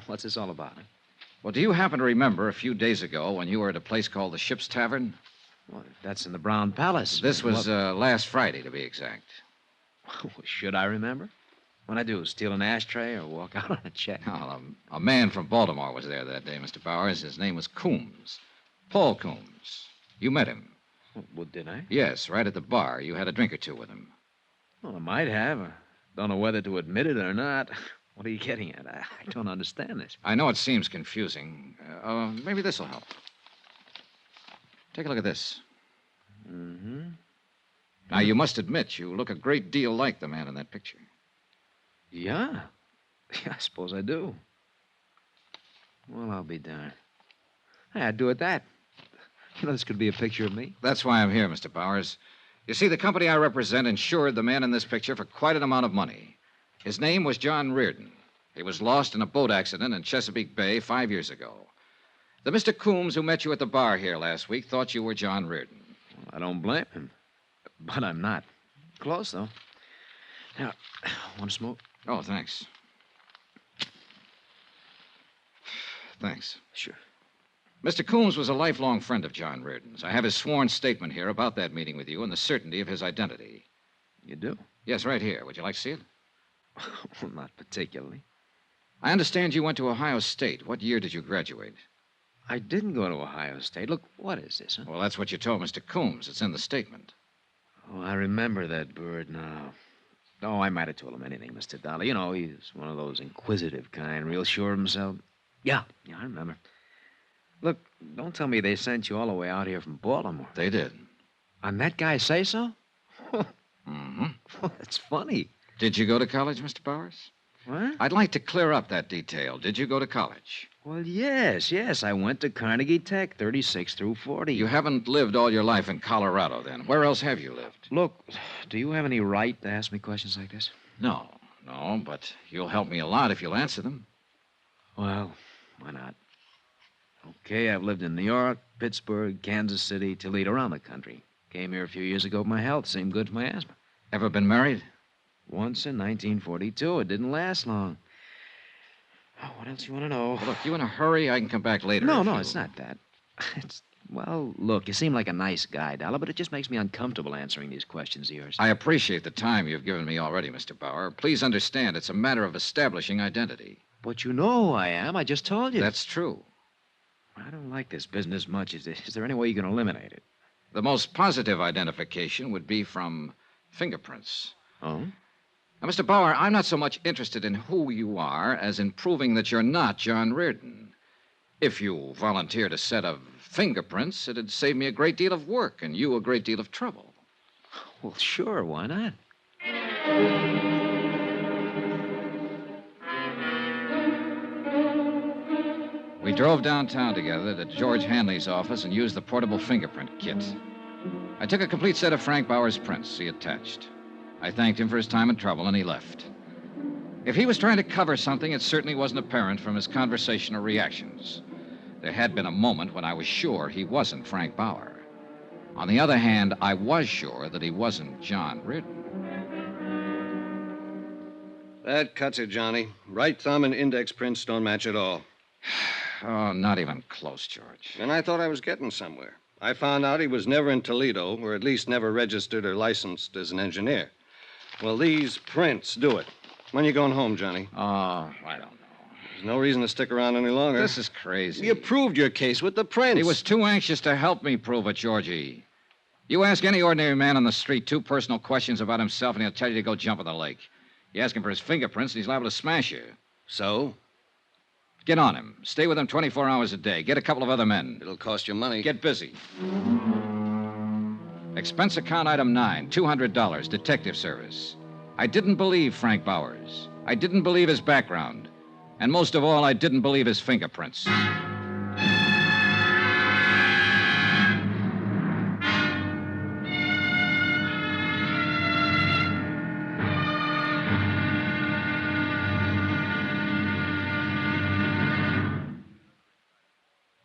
What's this all about? Well, do you happen to remember a few days ago when you were at a place called the Ship's Tavern? Well, that's in the Brown Palace. This was last Friday, to be exact. Should I remember? What I do, steal an ashtray or walk out on a check? Well, a man from Baltimore was there that day, Mr. Bowers. His name was Coombs. Paul Coombs. You met him. Well, did I? Yes, right at the bar. You had a drink or two with him. Well, I might have. I don't know whether to admit it or not. What are you getting at? I don't understand this. I know it seems confusing. Maybe this will help. Take a look at this. Mm-hmm. Now, you must admit you look a great deal like the man in that picture. Yeah. I suppose I do. Well, I'll be darned. Hey, I'd do it that. You know, this could be a picture of me. That's why I'm here, Mr. Bowers. You see, the company I represent insured the man in this picture for quite an amount of money. His name was John Reardon. He was lost in a boat accident in Chesapeake Bay 5 years ago. The Mr. Coombs who met you at the bar here last week thought you were John Reardon. Well, I don't blame him. But I'm not. Close, though. Now, want to smoke? Oh, thanks. Thanks. Sure. Mr. Coombs was a lifelong friend of John Reardon's. I have his sworn statement here about that meeting with you and the certainty of his identity. You do? Yes, right here. Would you like to see it? Well, not particularly. I understand you went to Ohio State. What year did you graduate? I didn't go to Ohio State. Look, what is this, huh? Well, that's what you told Mr. Coombs. It's in the statement. Oh, I remember that bird now. Oh, I might have told him anything, Mr. Dollar. You know, he's one of those inquisitive kind, real sure of himself. Yeah, I remember. Look, don't tell me they sent you all the way out here from Baltimore. They did. And that guy say so? Mm-hmm. Well, that's funny. Did you go to college, Mr. Bowers? What? I'd like to clear up that detail. Did you go to college? Well, yes. I went to Carnegie Tech, 36 through 40. You haven't lived all your life in Colorado, then. Where else have you lived? Look, do you have any right to ask me questions like this? No, but you'll help me a lot if you'll answer them. Well, why not? Okay, I've lived in New York, Pittsburgh, Kansas City, Toledo, around the country. Came here a few years ago with my health. Seemed good for my asthma. Ever been married? Once in 1942. It didn't last long. Oh, what else you want to know? Well, look, you in a hurry? I can come back later. No, it's not that. Well, look, you seem like a nice guy, Dollar, but it just makes me uncomfortable answering these questions of yours. I appreciate the time you've given me already, Mr. Bauer. Please understand it's a matter of establishing identity. But you know who I am. I just told you. That's true. I don't like this business much. Is there any way you can eliminate it? The most positive identification would be from fingerprints. Oh? Now, Mr. Bauer, I'm not so much interested in who you are as in proving that you're not John Reardon. If you volunteered a set of fingerprints, it'd save me a great deal of work and you a great deal of trouble. Well, sure. Why not? We drove downtown together to George Hanley's office and used the portable fingerprint kit. I took a complete set of Frank Bauer's prints he attached. I thanked him for his time and trouble, and he left. If he was trying to cover something, it certainly wasn't apparent from his conversational reactions. There had been a moment when I was sure he wasn't Frank Bauer. On the other hand, I was sure that he wasn't John Reardon. That cuts it, Johnny. Right thumb and index prints don't match at all. Oh, not even close, George. And I thought I was getting somewhere. I found out he was never in Toledo, or at least never registered or licensed as an engineer. Well, these prints do it. When are you going home, Johnny? Oh, I don't know. There's no reason to stick around any longer. This is crazy. You proved your case with the prints. He was too anxious to help me prove it, Georgie. You ask any ordinary man on the street 2 personal questions about himself, and he'll tell you to go jump in the lake. You ask him for his fingerprints, and he's liable to smash you. So? Get on him. Stay with him 24 hours a day. Get a couple of other men. It'll cost you money. Get busy. Expense account item 9, $200, detective service. I didn't believe Frank Bowers. I didn't believe his background. And most of all, I didn't believe his fingerprints.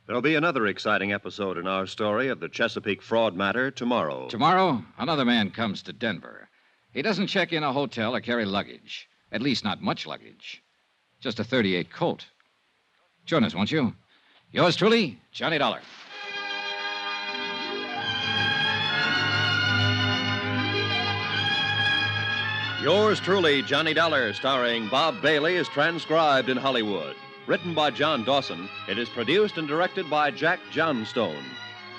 There'll be another exciting episode in our story of the Chesapeake Fraud Matter tomorrow. Tomorrow, another man comes to Denver. He doesn't check in a hotel or carry luggage. At least not much luggage. Just a .38 Colt. Join us, won't you? Yours truly, Johnny Dollar. Yours truly, Johnny Dollar, starring Bob Bailey, is transcribed in Hollywood. Written by John Dawson, it is produced and directed by Jack Johnstone.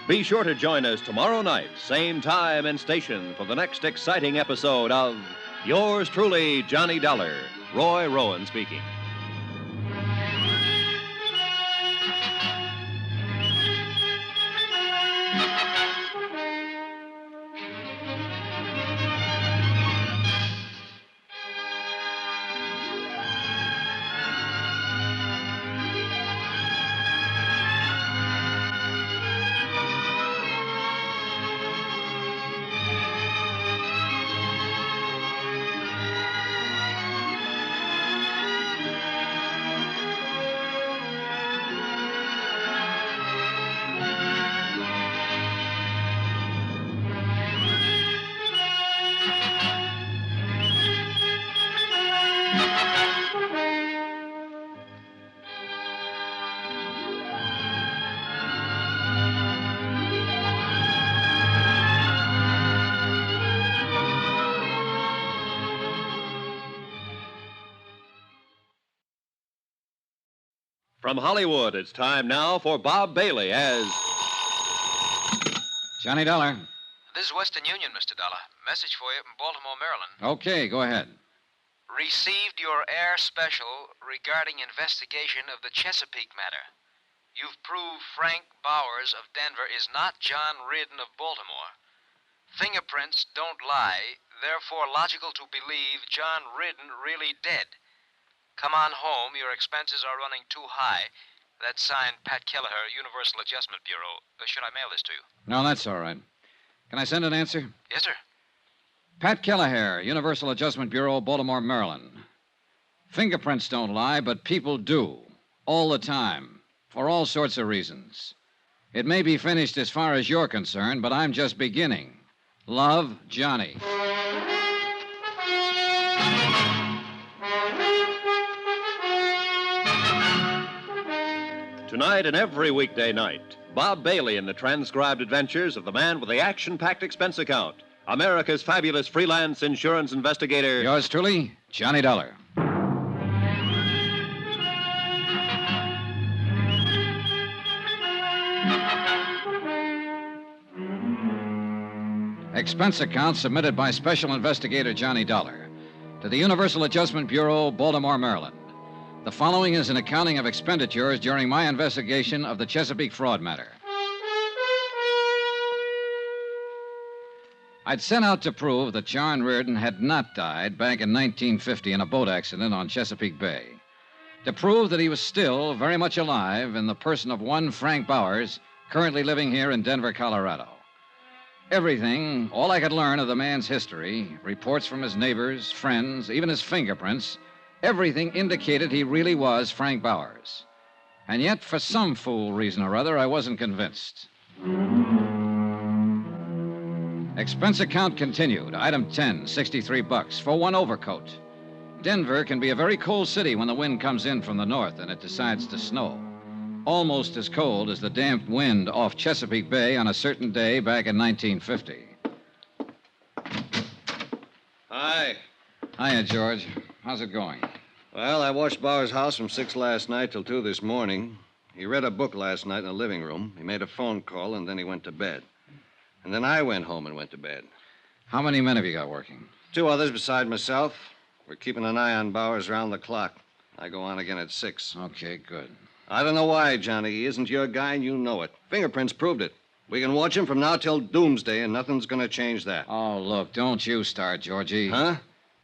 Be sure to join us tomorrow night, same time and station, for the next exciting episode of Yours truly, Johnny Dollar. Roy Rowan speaking. From Hollywood, it's time now for Bob Bailey as Johnny Dollar. This is Western Union, Mr. Dollar. Message for you from Baltimore, Maryland. Okay, go ahead. Received your air special regarding investigation of the Chesapeake matter. You've proved Frank Bowers of Denver is not John Reardon of Baltimore. Fingerprints don't lie, therefore logical to believe John Reardon really dead. Come on home. Your expenses are running too high. That's signed Pat Kelleher, Universal Adjustment Bureau. Should I mail this to you? No, that's all right. Can I send an answer? Yes, sir. Pat Kelleher, Universal Adjustment Bureau, Baltimore, Maryland. Fingerprints don't lie, but people do. All the time. For all sorts of reasons. It may be finished as far as you're concerned, but I'm just beginning. Love, Johnny. Tonight and every weekday night, Bob Bailey in the transcribed adventures of the man with the action-packed expense account, America's fabulous freelance insurance investigator. Yours truly, Johnny Dollar. Expense account submitted by Special Investigator Johnny Dollar to the Universal Adjustment Bureau, Baltimore, Maryland. The following is an accounting of expenditures during my investigation of the Chesapeake Fraud Matter. I'd set out to prove that John Reardon had not died back in 1950 in a boat accident on Chesapeake Bay. To prove that he was still very much alive in the person of one Frank Bowers, currently living here in Denver, Colorado. Everything, all I could learn of the man's history, reports from his neighbors, friends, even his fingerprints, everything indicated he really was Frank Bowers. And yet, for some fool reason or other, I wasn't convinced. Expense account continued. Item 10, $63 for one overcoat. Denver can be a very cold city when the wind comes in from the north and it decides to snow. Almost as cold as the damp wind off Chesapeake Bay on a certain day back in 1950. Hi. Hiya, George. How's it going? Well, I watched Bauer's house from 6 last night till 2 this morning. He read a book last night in the living room. He made a phone call, and then he went to bed. And then I went home and went to bed. How many men have you got working? 2 others beside myself. We're keeping an eye on Bowers round the clock. I go on again at 6. Okay, good. I don't know why, Johnny. He isn't your guy, and you know it. Fingerprints proved it. We can watch him from now till doomsday, and nothing's going to change that. Oh, look, don't you start, Georgie. Huh?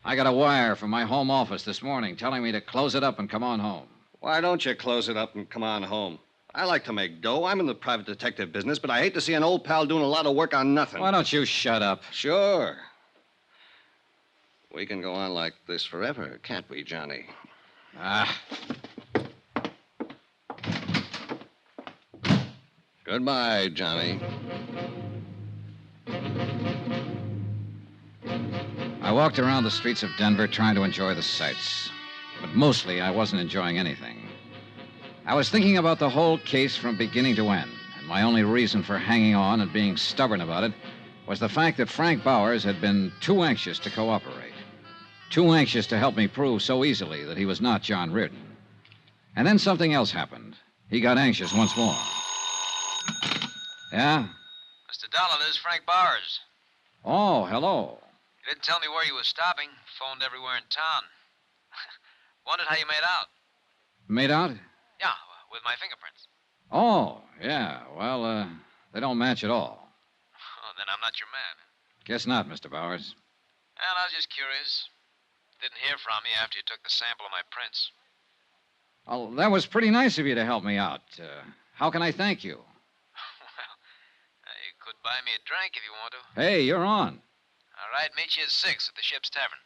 I got a wire from my home office this morning telling me to close it up and come on home. Why don't you close it up and come on home? I like to make dough. I'm in the private detective business, but I hate to see an old pal doing a lot of work on nothing. Why don't you shut up? Sure. We can go on like this forever, can't we, Johnny? Ah. Goodbye, Johnny. I walked around the streets of Denver trying to enjoy the sights. But mostly, I wasn't enjoying anything. I was thinking about the whole case from beginning to end, and my only reason for hanging on and being stubborn about it was the fact that Frank Bowers had been too anxious to cooperate, too anxious to help me prove so easily that he was not John Reardon. And then something else happened. He got anxious once more. Yeah? Mr. Dollar, this is Frank Bowers. Oh, hello. You didn't tell me where you were stopping. Phoned everywhere in town. Wondered how you made out. Made out? Yeah, with my fingerprints. Oh, yeah. Well, they don't match at all. Oh, then I'm not your man. Guess not, Mr. Bowers. Well, I was just curious. Didn't hear from you after you took the sample of my prints. Well, that was pretty nice of you to help me out. How can I thank you? Well, you could buy me a drink if you want to. Hey, you're on. All right, meet you at 6 at the Ship's Tavern.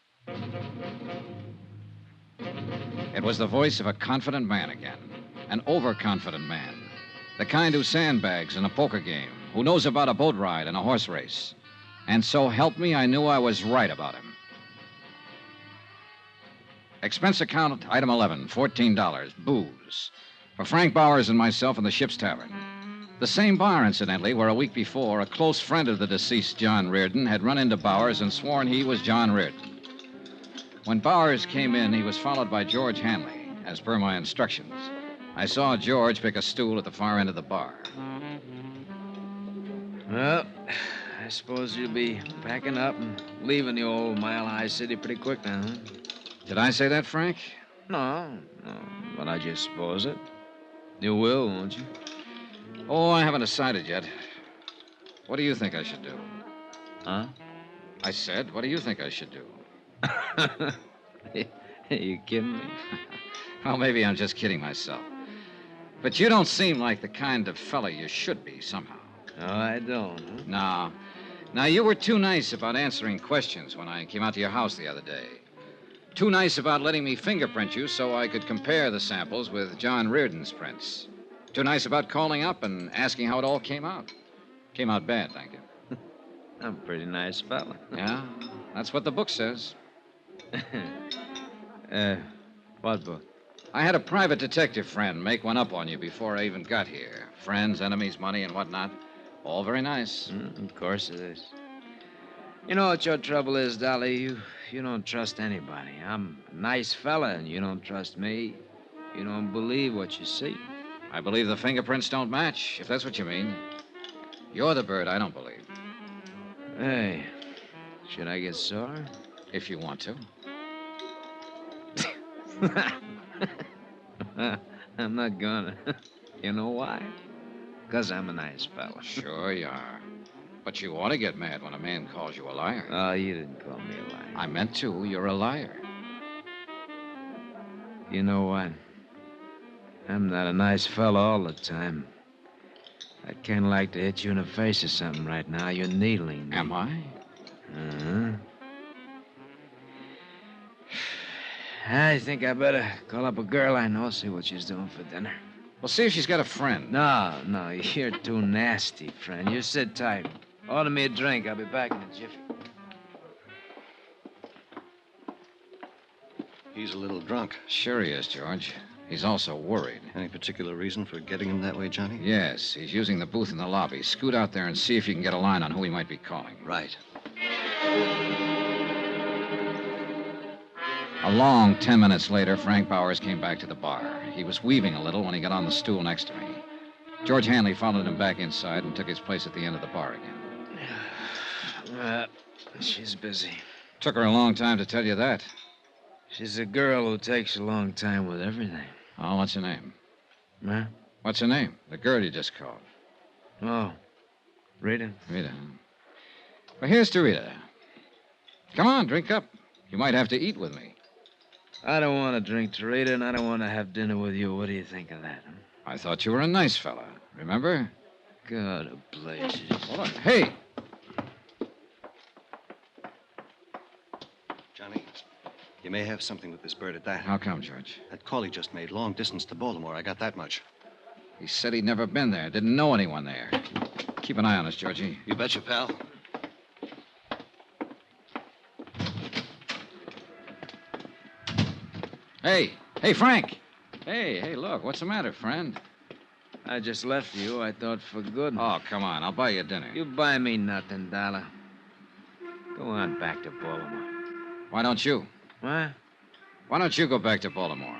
It was the voice of a confident man again. An overconfident man. The kind who sandbags in a poker game, who knows about a boat ride and a horse race. And so help me, I knew I was right about him. Expense account, item 11, $14, booze. For Frank Bowers and myself in the Ship's Tavern. The same bar, incidentally, where a week before, a close friend of the deceased John Reardon had run into Bowers and sworn he was John Reardon. When Bowers came in, he was followed by George Hanley, as per my instructions. I saw George pick a stool at the far end of the bar. Well, I suppose you'll be packing up and leaving the old Mile High City pretty quick now, huh? Did I say that, Frank? No, but I just suppose it. You will, won't you? Oh, I haven't decided yet. What do you think I should do? Huh? I said, what do you think I should do? Are you kidding me? Well, maybe I'm just kidding myself. But you don't seem like the kind of fella you should be, somehow. No, I don't, huh? No. Now, you were too nice about answering questions when I came out to your house the other day. Too nice about letting me fingerprint you so I could compare the samples with John Reardon's prints. Too nice about calling up and asking how it all came out. Came out bad, thank you. I'm a pretty nice fella. Yeah, that's what the book says. What book? I had a private detective friend make one up on you before I even got here. Friends, enemies, money, and whatnot. All very nice. Of course it is. You know what your trouble is, Dolly? You don't trust anybody. I'm a nice fella, and you don't trust me. You don't believe what you see. I believe the fingerprints don't match, if that's what you mean. You're the bird I don't believe. Hey, should I get sore? If you want to. I'm not gonna. You know why? Because I'm a nice fella. Sure you are. But you ought to get mad when a man calls you a liar. Oh, you didn't call me a liar. I meant to. You're a liar. You know what? I'm not a nice fella all the time. I'd kind of like to hit you in the face or something right now. You're needling me. Am I? Uh-huh. I think I better call up a girl I know, see what she's doing for dinner. Well, see if she's got a friend. No, you're too nasty, friend. You sit tight. Order me a drink. I'll be back in a jiffy. He's a little drunk. Sure he is, George. He's also worried. Any particular reason for getting him that way, Johnny? Yes, he's using the booth in the lobby. Scoot out there and see if you can get a line on who he might be calling. Right. A long 10 minutes later, Frank Bowers came back to the bar. He was weaving a little when he got on the stool next to me. George Hanley followed him back inside and took his place at the end of the bar again. She's busy. Took her a long time to tell you that. She's a girl who takes a long time with everything. Oh, what's her name? Huh? What's her name? The girl you just called. Oh, Rita? Rita. Well, here's to Rita. Come on, drink up. You might have to eat with me. I don't want to drink to Rita, and I don't want to have dinner with you. What do you think of that? Huh? I thought you were a nice fella. Remember? God bless you. Hold on. Hey! Johnny, you may have something with this bird at that. How come, George? That call he just made, long distance to Baltimore. I got that much. He said he'd never been there, didn't know anyone there. Keep an eye on us, Georgie. You betcha, pal. Hey, Frank. Hey, look, what's the matter, friend? I just left you, I thought, for good. Oh, come on, I'll buy you dinner. You buy me nothing, Dollar. Go on back to Baltimore. Why don't you? What? Why don't you go back to Baltimore?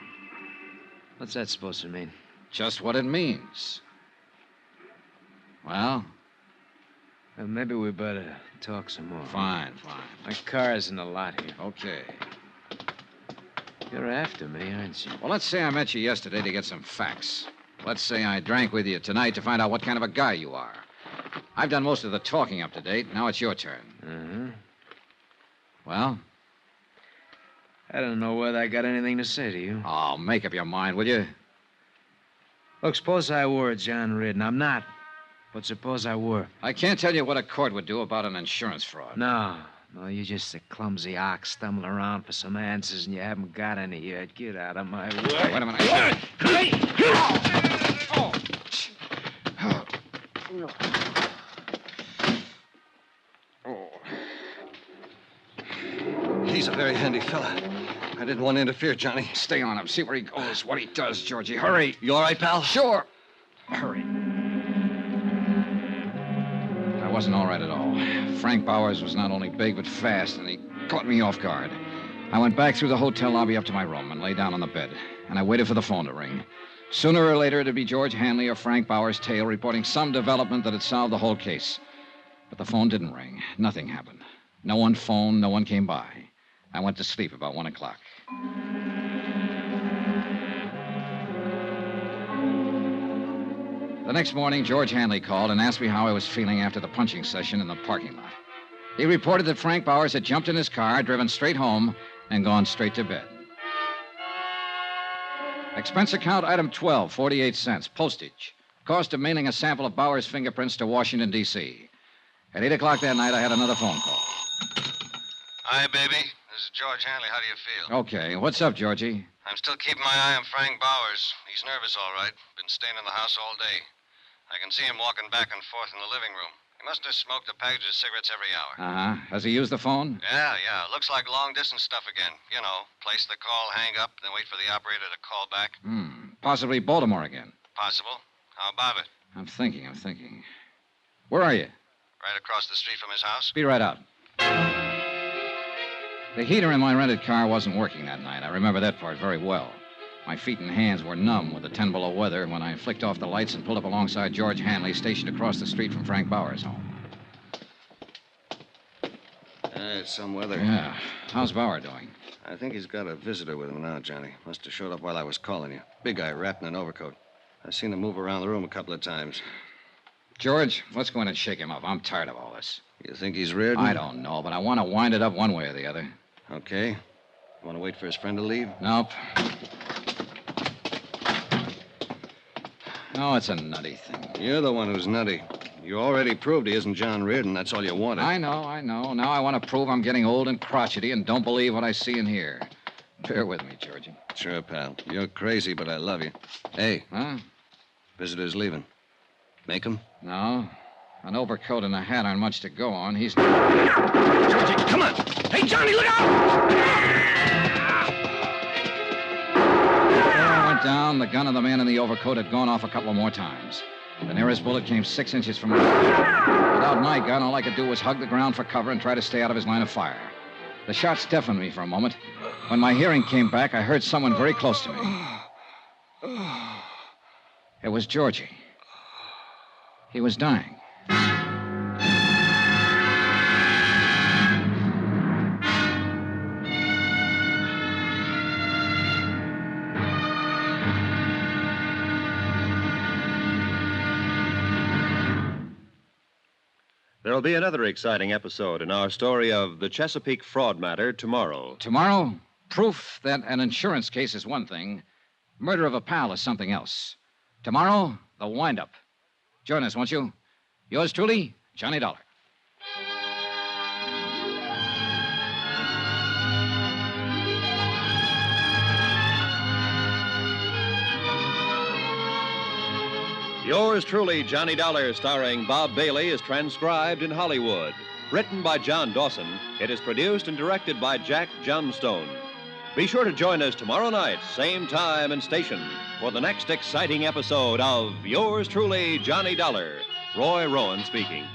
What's that supposed to mean? Just what it means. Well? Maybe we better talk some more. Fine. My car's in the lot here. Okay. You're after me, aren't you? Well, let's say I met you yesterday to get some facts. Let's say I drank with you tonight to find out what kind of a guy you are. I've done most of the talking up to date. Now it's your turn. Uh-huh. Well? I don't know whether I got anything to say to you. Oh, make up your mind, will you? Look, suppose I were John Ridden. I'm not. But suppose I were. I can't tell you what a court would do about an insurance fraud. No, you're just a clumsy ox stumbling around for some answers, and you haven't got any yet. Get out of my way. Wait a minute. He's a very handy fella. I didn't want to interfere, Johnny. Stay on him. See where he goes, what he does, Georgie. Hurry. You all right, pal? Sure. Hurry. I wasn't all right at all. Frank Bowers was not only big, but fast, and he caught me off guard. I went back through the hotel lobby up to my room and lay down on the bed, and I waited for the phone to ring. Sooner or later, it'd be George Hanley or Frank Bowers' tale reporting some development that had solved the whole case. But the phone didn't ring. Nothing happened. No one phoned, no one came by. I went to sleep about 1 o'clock. The next morning, George Hanley called and asked me how I was feeling after the punching session in the parking lot. He reported that Frank Bowers had jumped in his car, driven straight home, and gone straight to bed. Expense account item 12, 48 cents. Postage. Cost of mailing a sample of Bowers' fingerprints to Washington, D.C. At 8 o'clock that night, I had another phone call. Hi, baby. This is George Hanley. How do you feel? Okay, what's up, Georgie? I'm still keeping my eye on Frank Bowers. He's nervous, all right. Been staying in the house all day. I can see him walking back and forth in the living room. He must have smoked a package of cigarettes every hour. Uh-huh. Has he used the phone? Yeah. Looks like long-distance stuff again. You know, place the call, hang up, then wait for the operator to call back. Possibly Baltimore again. Possible. How about it? I'm thinking. Where are you? Right across the street from his house. Be right out. The heater in my rented car wasn't working that night. I remember that part very well. My feet and hands were numb with the 10 below weather when I flicked off the lights and pulled up alongside George Hanley, stationed across the street from Frank Bauer's home. It's some weather. Yeah. How's Bauer doing? I think he's got a visitor with him now, Johnny. Must have showed up while I was calling you. Big guy wrapped in an overcoat. I've seen him move around the room a couple of times. George, let's go in and shake him up. I'm tired of all this. You think he's Reardon? I don't know, but I want to wind it up one way or the other. Okay. Want to wait for his friend to leave? Nope. Oh, it's a nutty thing. You're the one who's nutty. You already proved he isn't John Reardon. That's all you wanted. I know. Now I want to prove I'm getting old and crotchety and don't believe what I see and hear. Bear with me, Georgie. Sure, pal. You're crazy, but I love you. Hey. Huh? Visitor's leaving. Make him? No. An overcoat and a hat aren't much to go on. He's... Georgie, come on! Hey, Johnny, look out! Before I went down, the gun of the man in the overcoat had gone off a couple more times. The nearest bullet came 6 inches from me. Without my gun, all I could do was hug the ground for cover and try to stay out of his line of fire. The shots deafened me for a moment. When my hearing came back, I heard someone very close to me. It was Georgie. He was dying. There'll be another exciting episode in our story of the Chesapeake Fraud Matter tomorrow. Tomorrow, proof that an insurance case is one thing, murder of a pal is something else. Tomorrow, the wind-up. Join us, won't you? Yours truly, Johnny Dollar. Yours truly, Johnny Dollar, starring Bob Bailey, is transcribed in Hollywood. Written by John Dawson, it is produced and directed by Jack Johnstone. Be sure to join us tomorrow night, same time and station, for the next exciting episode of Yours truly, Johnny Dollar. Roy Rowan speaking.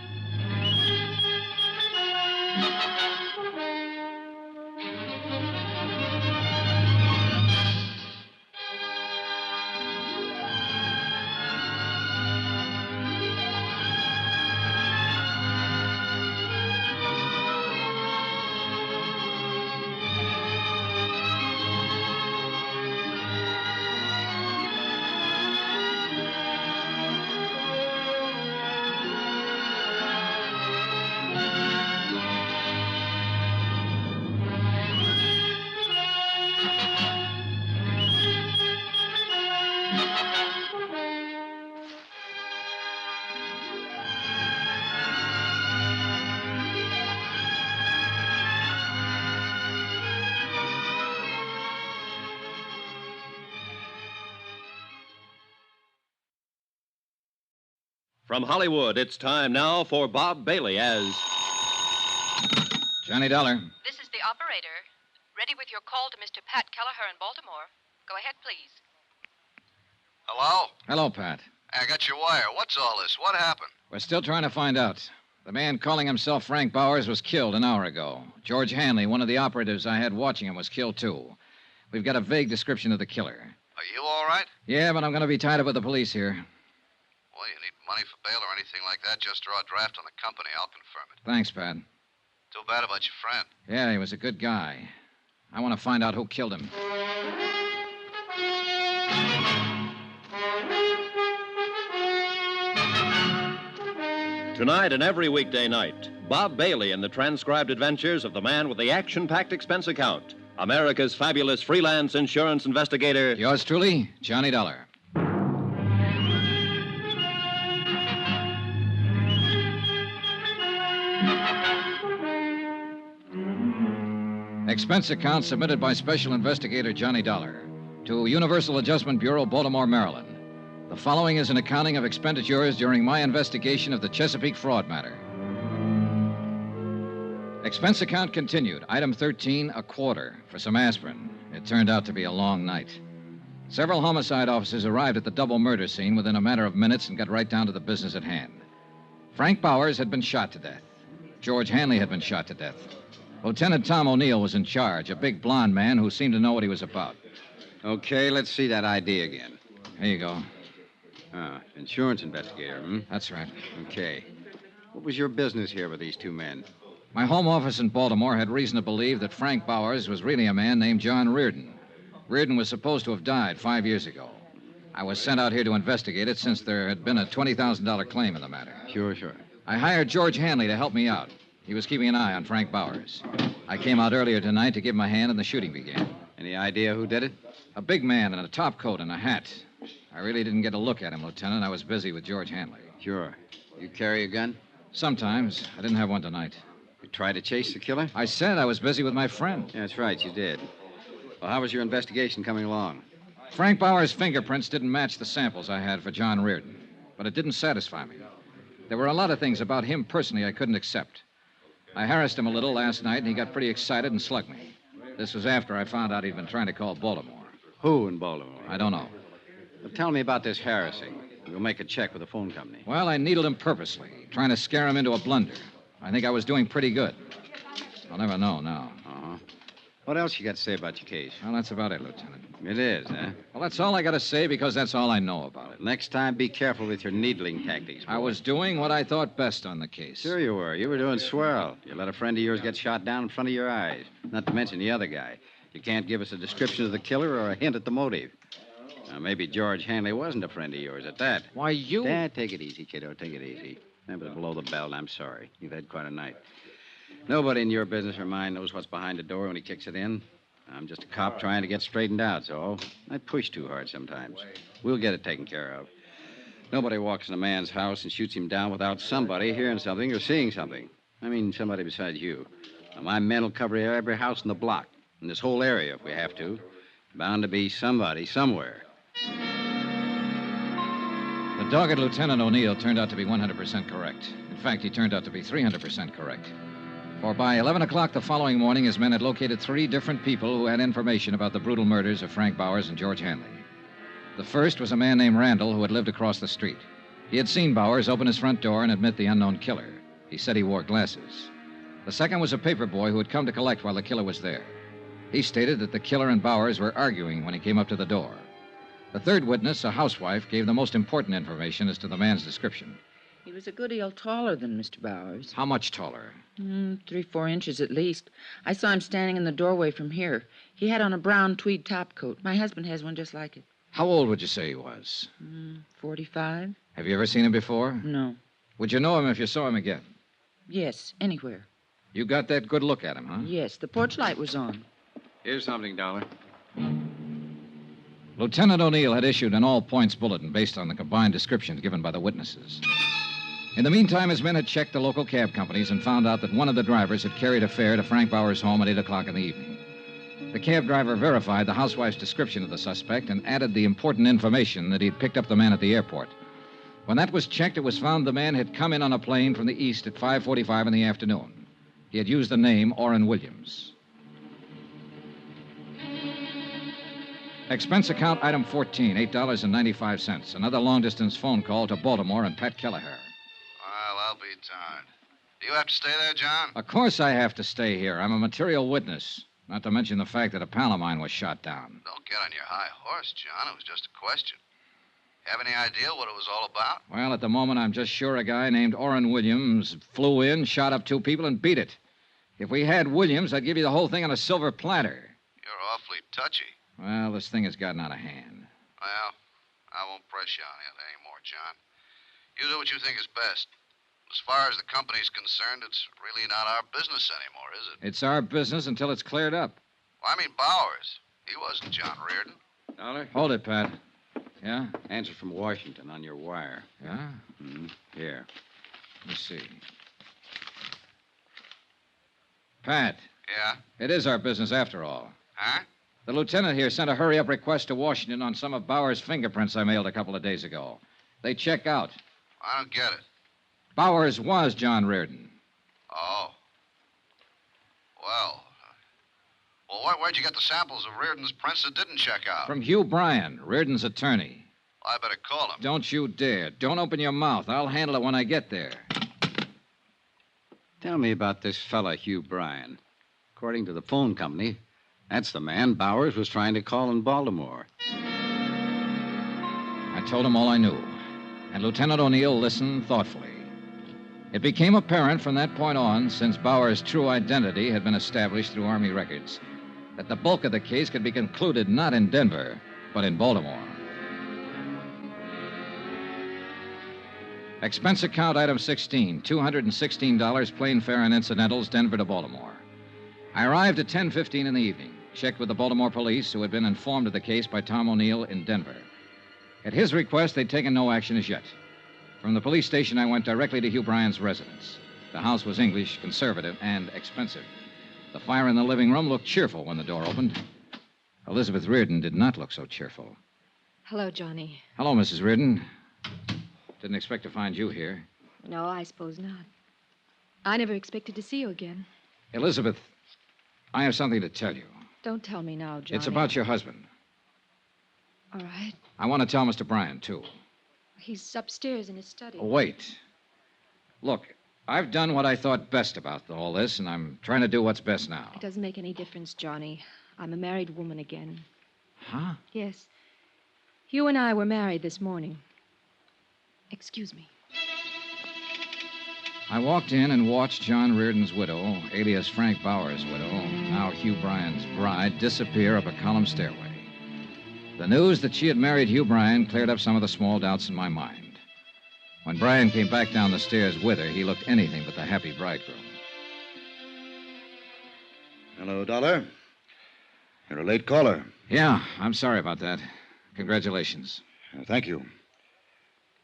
From Hollywood, it's time now for Bob Bailey as... Johnny Dollar. This is the operator. Ready with your call to Mr. Pat Kelleher in Baltimore. Go ahead, please. Hello? Hello, Pat. I got your wire. What's all this? What happened? We're still trying to find out. The man calling himself Frank Bowers was killed an hour ago. George Hanley, one of the operatives I had watching him, was killed, too. We've got a vague description of the killer. Are you all right? Yeah, but I'm going to be tied up with the police here. Well, you need money for bail or anything like that, just draw a draft on the company. I'll confirm it. Thanks, Pat. Too bad about your friend. Yeah, he was a good guy. I want to find out who killed him. Tonight and every weekday night, Bob Bailey in the transcribed adventures of the man with the action-packed expense account, America's fabulous freelance insurance investigator. Yours truly, Johnny Dollar. Expense account submitted by Special Investigator Johnny Dollar to Universal Adjustment Bureau, Baltimore, Maryland. The following is an accounting of expenditures during my investigation of the Chesapeake Fraud Matter. Expense account continued. Item 13, a quarter for some aspirin. It turned out to be a long night. Several homicide officers arrived at the double murder scene within a matter of minutes and got right down to the business at hand. Frank Bowers had been shot to death. George Hanley had been shot to death. Lieutenant Tom O'Neill was in charge, a big blond man who seemed to know what he was about. Okay, let's see that ID again. Here you go. Insurance investigator, hmm? That's right. Okay. What was your business here with these two men? My home office in Baltimore had reason to believe that Frank Bowers was really a man named John Reardon. Reardon was supposed to have died 5 years ago. I was sent out here to investigate it since there had been a $20,000 claim in the matter. Sure. I hired George Hanley to help me out. He was keeping an eye on Frank Bowers. I came out earlier tonight to give him a hand, and the shooting began. Any idea who did it? A big man in a top coat and a hat. I really didn't get a look at him, Lieutenant. I was busy with George Hanley. Sure. You carry a gun? Sometimes. I didn't have one tonight. You tried to chase the killer? I said I was busy with my friend. Yeah, that's right, you did. Well, how was your investigation coming along? Frank Bowers' fingerprints didn't match the samples I had for John Reardon, but it didn't satisfy me. There were a lot of things about him personally I couldn't accept. I harassed him a little last night, and he got pretty excited and slugged me. This was after I found out he'd been trying to call Baltimore. Who in Baltimore? I don't know. Well, tell me about this harassing. We'll make a check with the phone company. Well, I needled him purposely, trying to scare him into a blunder. I think I was doing pretty good. I'll never know now. Uh-huh. What else you got to say about your case? Well, that's about it, Lieutenant. It is, huh? Well, that's all I got to say because that's all I know about it. Next time, be careful with your needling tactics. Boy. I was doing what I thought best on the case. Sure you were. You were doing swell. You let a friend of yours get shot down in front of your eyes. Not to mention the other guy. You can't give us a description of the killer or a hint at the motive. Now, maybe George Hanley wasn't a friend of yours at that. Why, you... Dad, take it easy, kiddo. Take it easy. Remember to blow the bell, and I'm sorry. You've had quite a night. Nobody in your business or mine knows what's behind the door when he kicks it in. I'm just a cop trying to get straightened out, so I push too hard sometimes. We'll get it taken care of. Nobody walks in a man's house and shoots him down without somebody hearing something or seeing something. I mean, somebody besides you. Now, my men will cover every house in the block, in this whole area if we have to. Bound to be somebody somewhere. The dogged Lieutenant O'Neill turned out to be 100% correct. In fact, he turned out to be 300% correct. For by 11 o'clock the following morning, his men had located 3 different people who had information about the brutal murders of Frank Bowers and George Hanley. The first was a man named Randall who had lived across the street. He had seen Bowers open his front door and admit the unknown killer. He said he wore glasses. The second was a paper boy who had come to collect while the killer was there. He stated that the killer and Bowers were arguing when he came up to the door. The third witness, a housewife, gave the most important information as to the man's description. He was a good deal taller than Mr. Bowers. How much taller? 3-4 inches at least. I saw him standing in the doorway from here. He had on a brown tweed topcoat. My husband has one just like it. How old would you say he was? 45. Have you ever seen him before? No. Would you know him if you saw him again? Yes, anywhere. You got that good look at him, huh? Yes, the porch light was on. Here's something, Dollar. Lieutenant O'Neill had issued an all-points bulletin based on the combined descriptions given by the witnesses. In the meantime, his men had checked the local cab companies and found out that one of the drivers had carried a fare to Frank Bowers' home at 8 o'clock in the evening. The cab driver verified the housewife's description of the suspect and added the important information that he'd picked up the man at the airport. When that was checked, it was found the man had come in on a plane from the east at 5:45 in the afternoon. He had used the name Orrin Williams. Expense account item 14, $8.95. Another long-distance phone call to Baltimore and Pat Kelleher. Well, I'll be darned. Do you have to stay there, John? Of course I have to stay here. I'm a material witness. Not to mention the fact that a pal of mine was shot down. Don't get on your high horse, John. It was just a question. Have any idea what it was all about? Well, at the moment, I'm just sure a guy named Orrin Williams flew in, shot up 2 people, and beat it. If we had Williams, I'd give you the whole thing on a silver platter. You're awfully touchy. Well, this thing has gotten out of hand. Well, I won't press you on it anymore, John. You do what you think is best. As far as the company's concerned, it's really not our business anymore, is it? It's our business until it's cleared up. Well, I mean Bowers. He wasn't John Reardon. Dollar? Hold it, Pat. Yeah? Answer from Washington on your wire. Yeah? Here. Let me see. Pat. Yeah? It is our business after all. Huh? The lieutenant here sent a hurry-up request to Washington on some of Bauer's fingerprints I mailed a couple of days ago. They check out. I don't get it. Bowers was John Reardon. Oh. Well, where'd you get the samples of Reardon's prints that didn't check out? From Hugh Bryan, Reardon's attorney. I better call him. Don't you dare. Don't open your mouth. I'll handle it when I get there. Tell me about this fella, Hugh Bryan. According to the phone company, that's the man Bowers was trying to call in Baltimore. I told him all I knew, and Lieutenant O'Neill listened thoughtfully. It became apparent from that point on, since Bauer's true identity had been established through Army records, that the bulk of the case could be concluded not in Denver, but in Baltimore. Expense account item 16, $216, plane fare and incidentals, Denver to Baltimore. I arrived at 10:15 in the evening, checked with the Baltimore police, who had been informed of the case by Tom O'Neill in Denver. At his request, they'd taken no action as yet. From the police station, I went directly to Hugh Bryan's residence. The house was English, conservative, and expensive. The fire in the living room looked cheerful when the door opened. Elizabeth Reardon did not look so cheerful. Hello, Johnny. Hello, Mrs. Reardon. Didn't expect to find you here. No, I suppose not. I never expected to see you again. Elizabeth, I have something to tell you. Don't tell me now, Johnny. It's about your husband. All right. I want to tell Mr. Bryan, too. He's upstairs in his study. Wait. Look, I've done what I thought best about all this, and I'm trying to do what's best now. It doesn't make any difference, Johnny. I'm a married woman again. Huh? Yes. Hugh and I were married this morning. Excuse me. I walked in and watched John Reardon's widow, alias Frank Bauer's widow, now Hugh Bryan's bride, disappear up a column stairway. The news that she had married Hugh Bryan cleared up some of the small doubts in my mind. When Bryan came back down the stairs with her, he looked anything but the happy bridegroom. Hello, Dollar. You're a late caller. Yeah, I'm sorry about that. Congratulations. Thank you.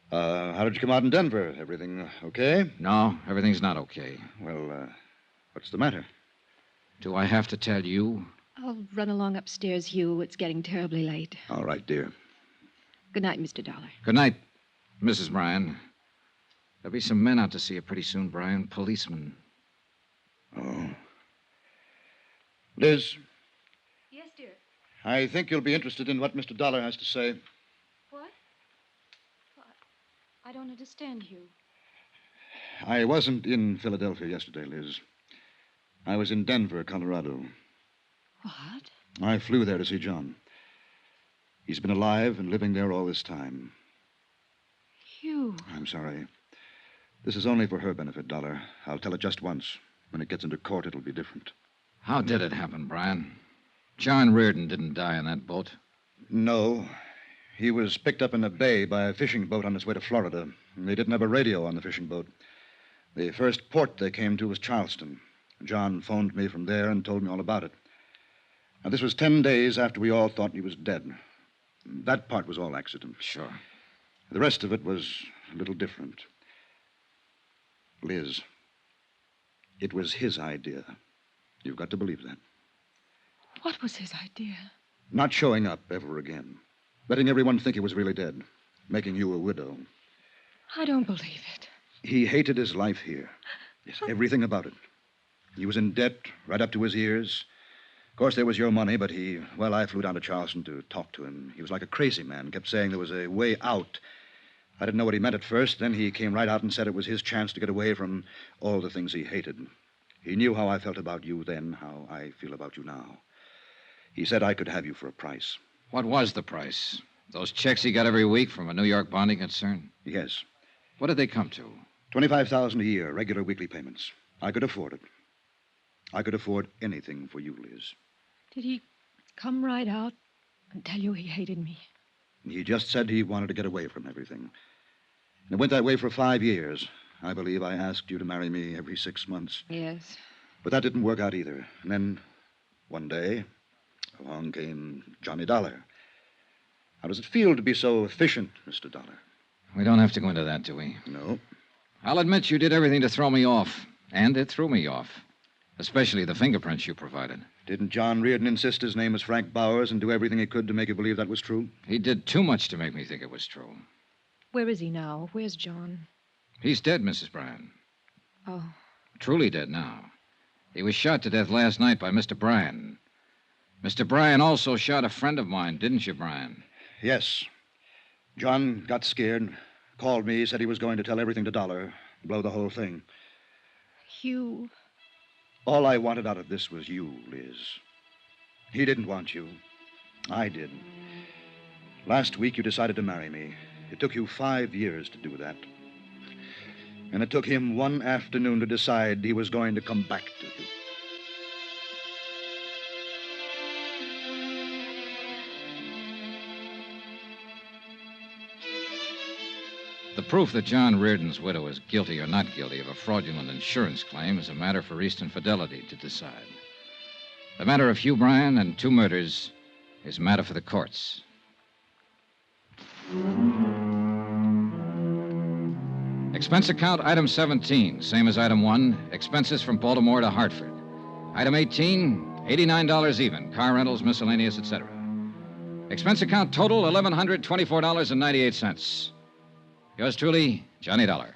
How did you come out in Denver? Everything okay? No, everything's not okay. Well, what's the matter? Do I have to tell you? I'll run along upstairs, Hugh. It's getting terribly late. All right, dear. Good night, Mr. Dollar. Good night, Mrs. Bryan. There'll be some men out to see you pretty soon, Bryan. Policemen. Oh. Liz, Yes, dear. I think you'll be interested in what Mr. Dollar has to say. What? I don't understand, Hugh. I wasn't in Philadelphia yesterday, Liz. I was in Denver, Colorado. What? I flew there to see John. He's been alive and living there all this time. Hugh. I'm sorry. This is only for her benefit, Dollar. I'll tell it just once. When it gets into court, it'll be different. How did it happen, Bryan? John Reardon didn't die in that boat. No. He was picked up in a bay by a fishing boat on its way to Florida. They didn't have a radio on the fishing boat. The first port they came to was Charleston. John phoned me from there and told me all about it. Now, this was 10 days after we all thought he was dead. That part was all accident. Sure. The rest of it was a little different. Liz, it was his idea. You've got to believe that. What was his idea? Not showing up ever again. Letting everyone think he was really dead. Making you a widow. I don't believe it. He hated his life here. Yes, everything about it. He was in debt right up to his ears. Of course, there was your money, but I flew down to Charleston to talk to him. He was like a crazy man, kept saying there was a way out. I didn't know what he meant at first. Then he came right out and said it was his chance to get away from all the things he hated. He knew how I felt about you then, how I feel about you now. He said I could have you for a price. What was the price? Those checks he got every week from a New York bonding concern? Yes. What did they come to? $25,000 a year, regular weekly payments. I could afford it. I could afford anything for you, Liz. Did he come right out and tell you he hated me? He just said he wanted to get away from everything. And it went that way for 5 years. I believe I asked you to marry me every 6 months. Yes. But that didn't work out either. And then, one day, along came Johnny Dollar. How does it feel to be so efficient, Mr. Dollar? We don't have to go into that, do we? No. I'll admit you did everything to throw me off. And it threw me off. Especially the fingerprints you provided. Didn't John Reardon insist his name was Frank Bowers and do everything he could to make you believe that was true? He did too much to make me think it was true. Where is he now? Where's John? He's dead, Mrs. Bryan. Oh. Truly dead now. He was shot to death last night by Mr. Bryan. Mr. Bryan also shot a friend of mine, didn't you, Bryan? Yes. John got scared, called me, said he was going to tell everything to Dollar, blow the whole thing. Hugh. All I wanted out of this was you, Liz. He didn't want you. I did. Last week you decided to marry me. It took you 5 years to do that. And it took him one afternoon to decide he was going to come back to you. The proof that John Reardon's widow is guilty or not guilty of a fraudulent insurance claim is a matter for Eastern Fidelity to decide. The matter of Hugh Bryan and 2 murders is a matter for the courts. Expense account item 17, same as item 1, expenses from Baltimore to Hartford. Item 18, $89 even, car rentals, miscellaneous, etc. Expense account total, $1,124.98. Yours truly, Johnny Dollar.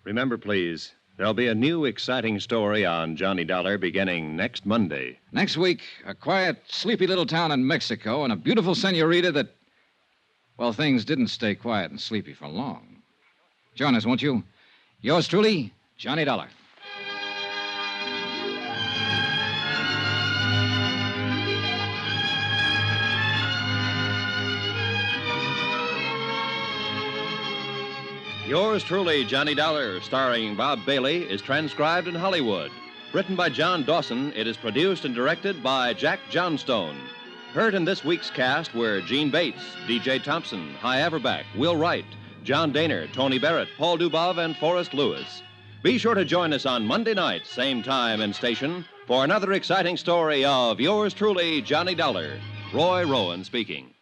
Remember, please, there'll be a new exciting story on Johnny Dollar beginning next Monday. Next week, a quiet, sleepy little town in Mexico and a beautiful senorita that, well, things didn't stay quiet and sleepy for long. Join us, won't you? Yours truly, Johnny Dollar. Yours truly, Johnny Dollar, starring Bob Bailey, is transcribed in Hollywood. Written by John Dawson, it is produced and directed by Jack Johnstone. Heard in this week's cast were Gene Bates, D.J. Thompson, Hy Averback, Will Wright, John Daner, Tony Barrett, Paul Dubov, and Forrest Lewis. Be sure to join us on Monday night, same time and station, for another exciting story of Yours truly, Johnny Dollar. Roy Rowan speaking.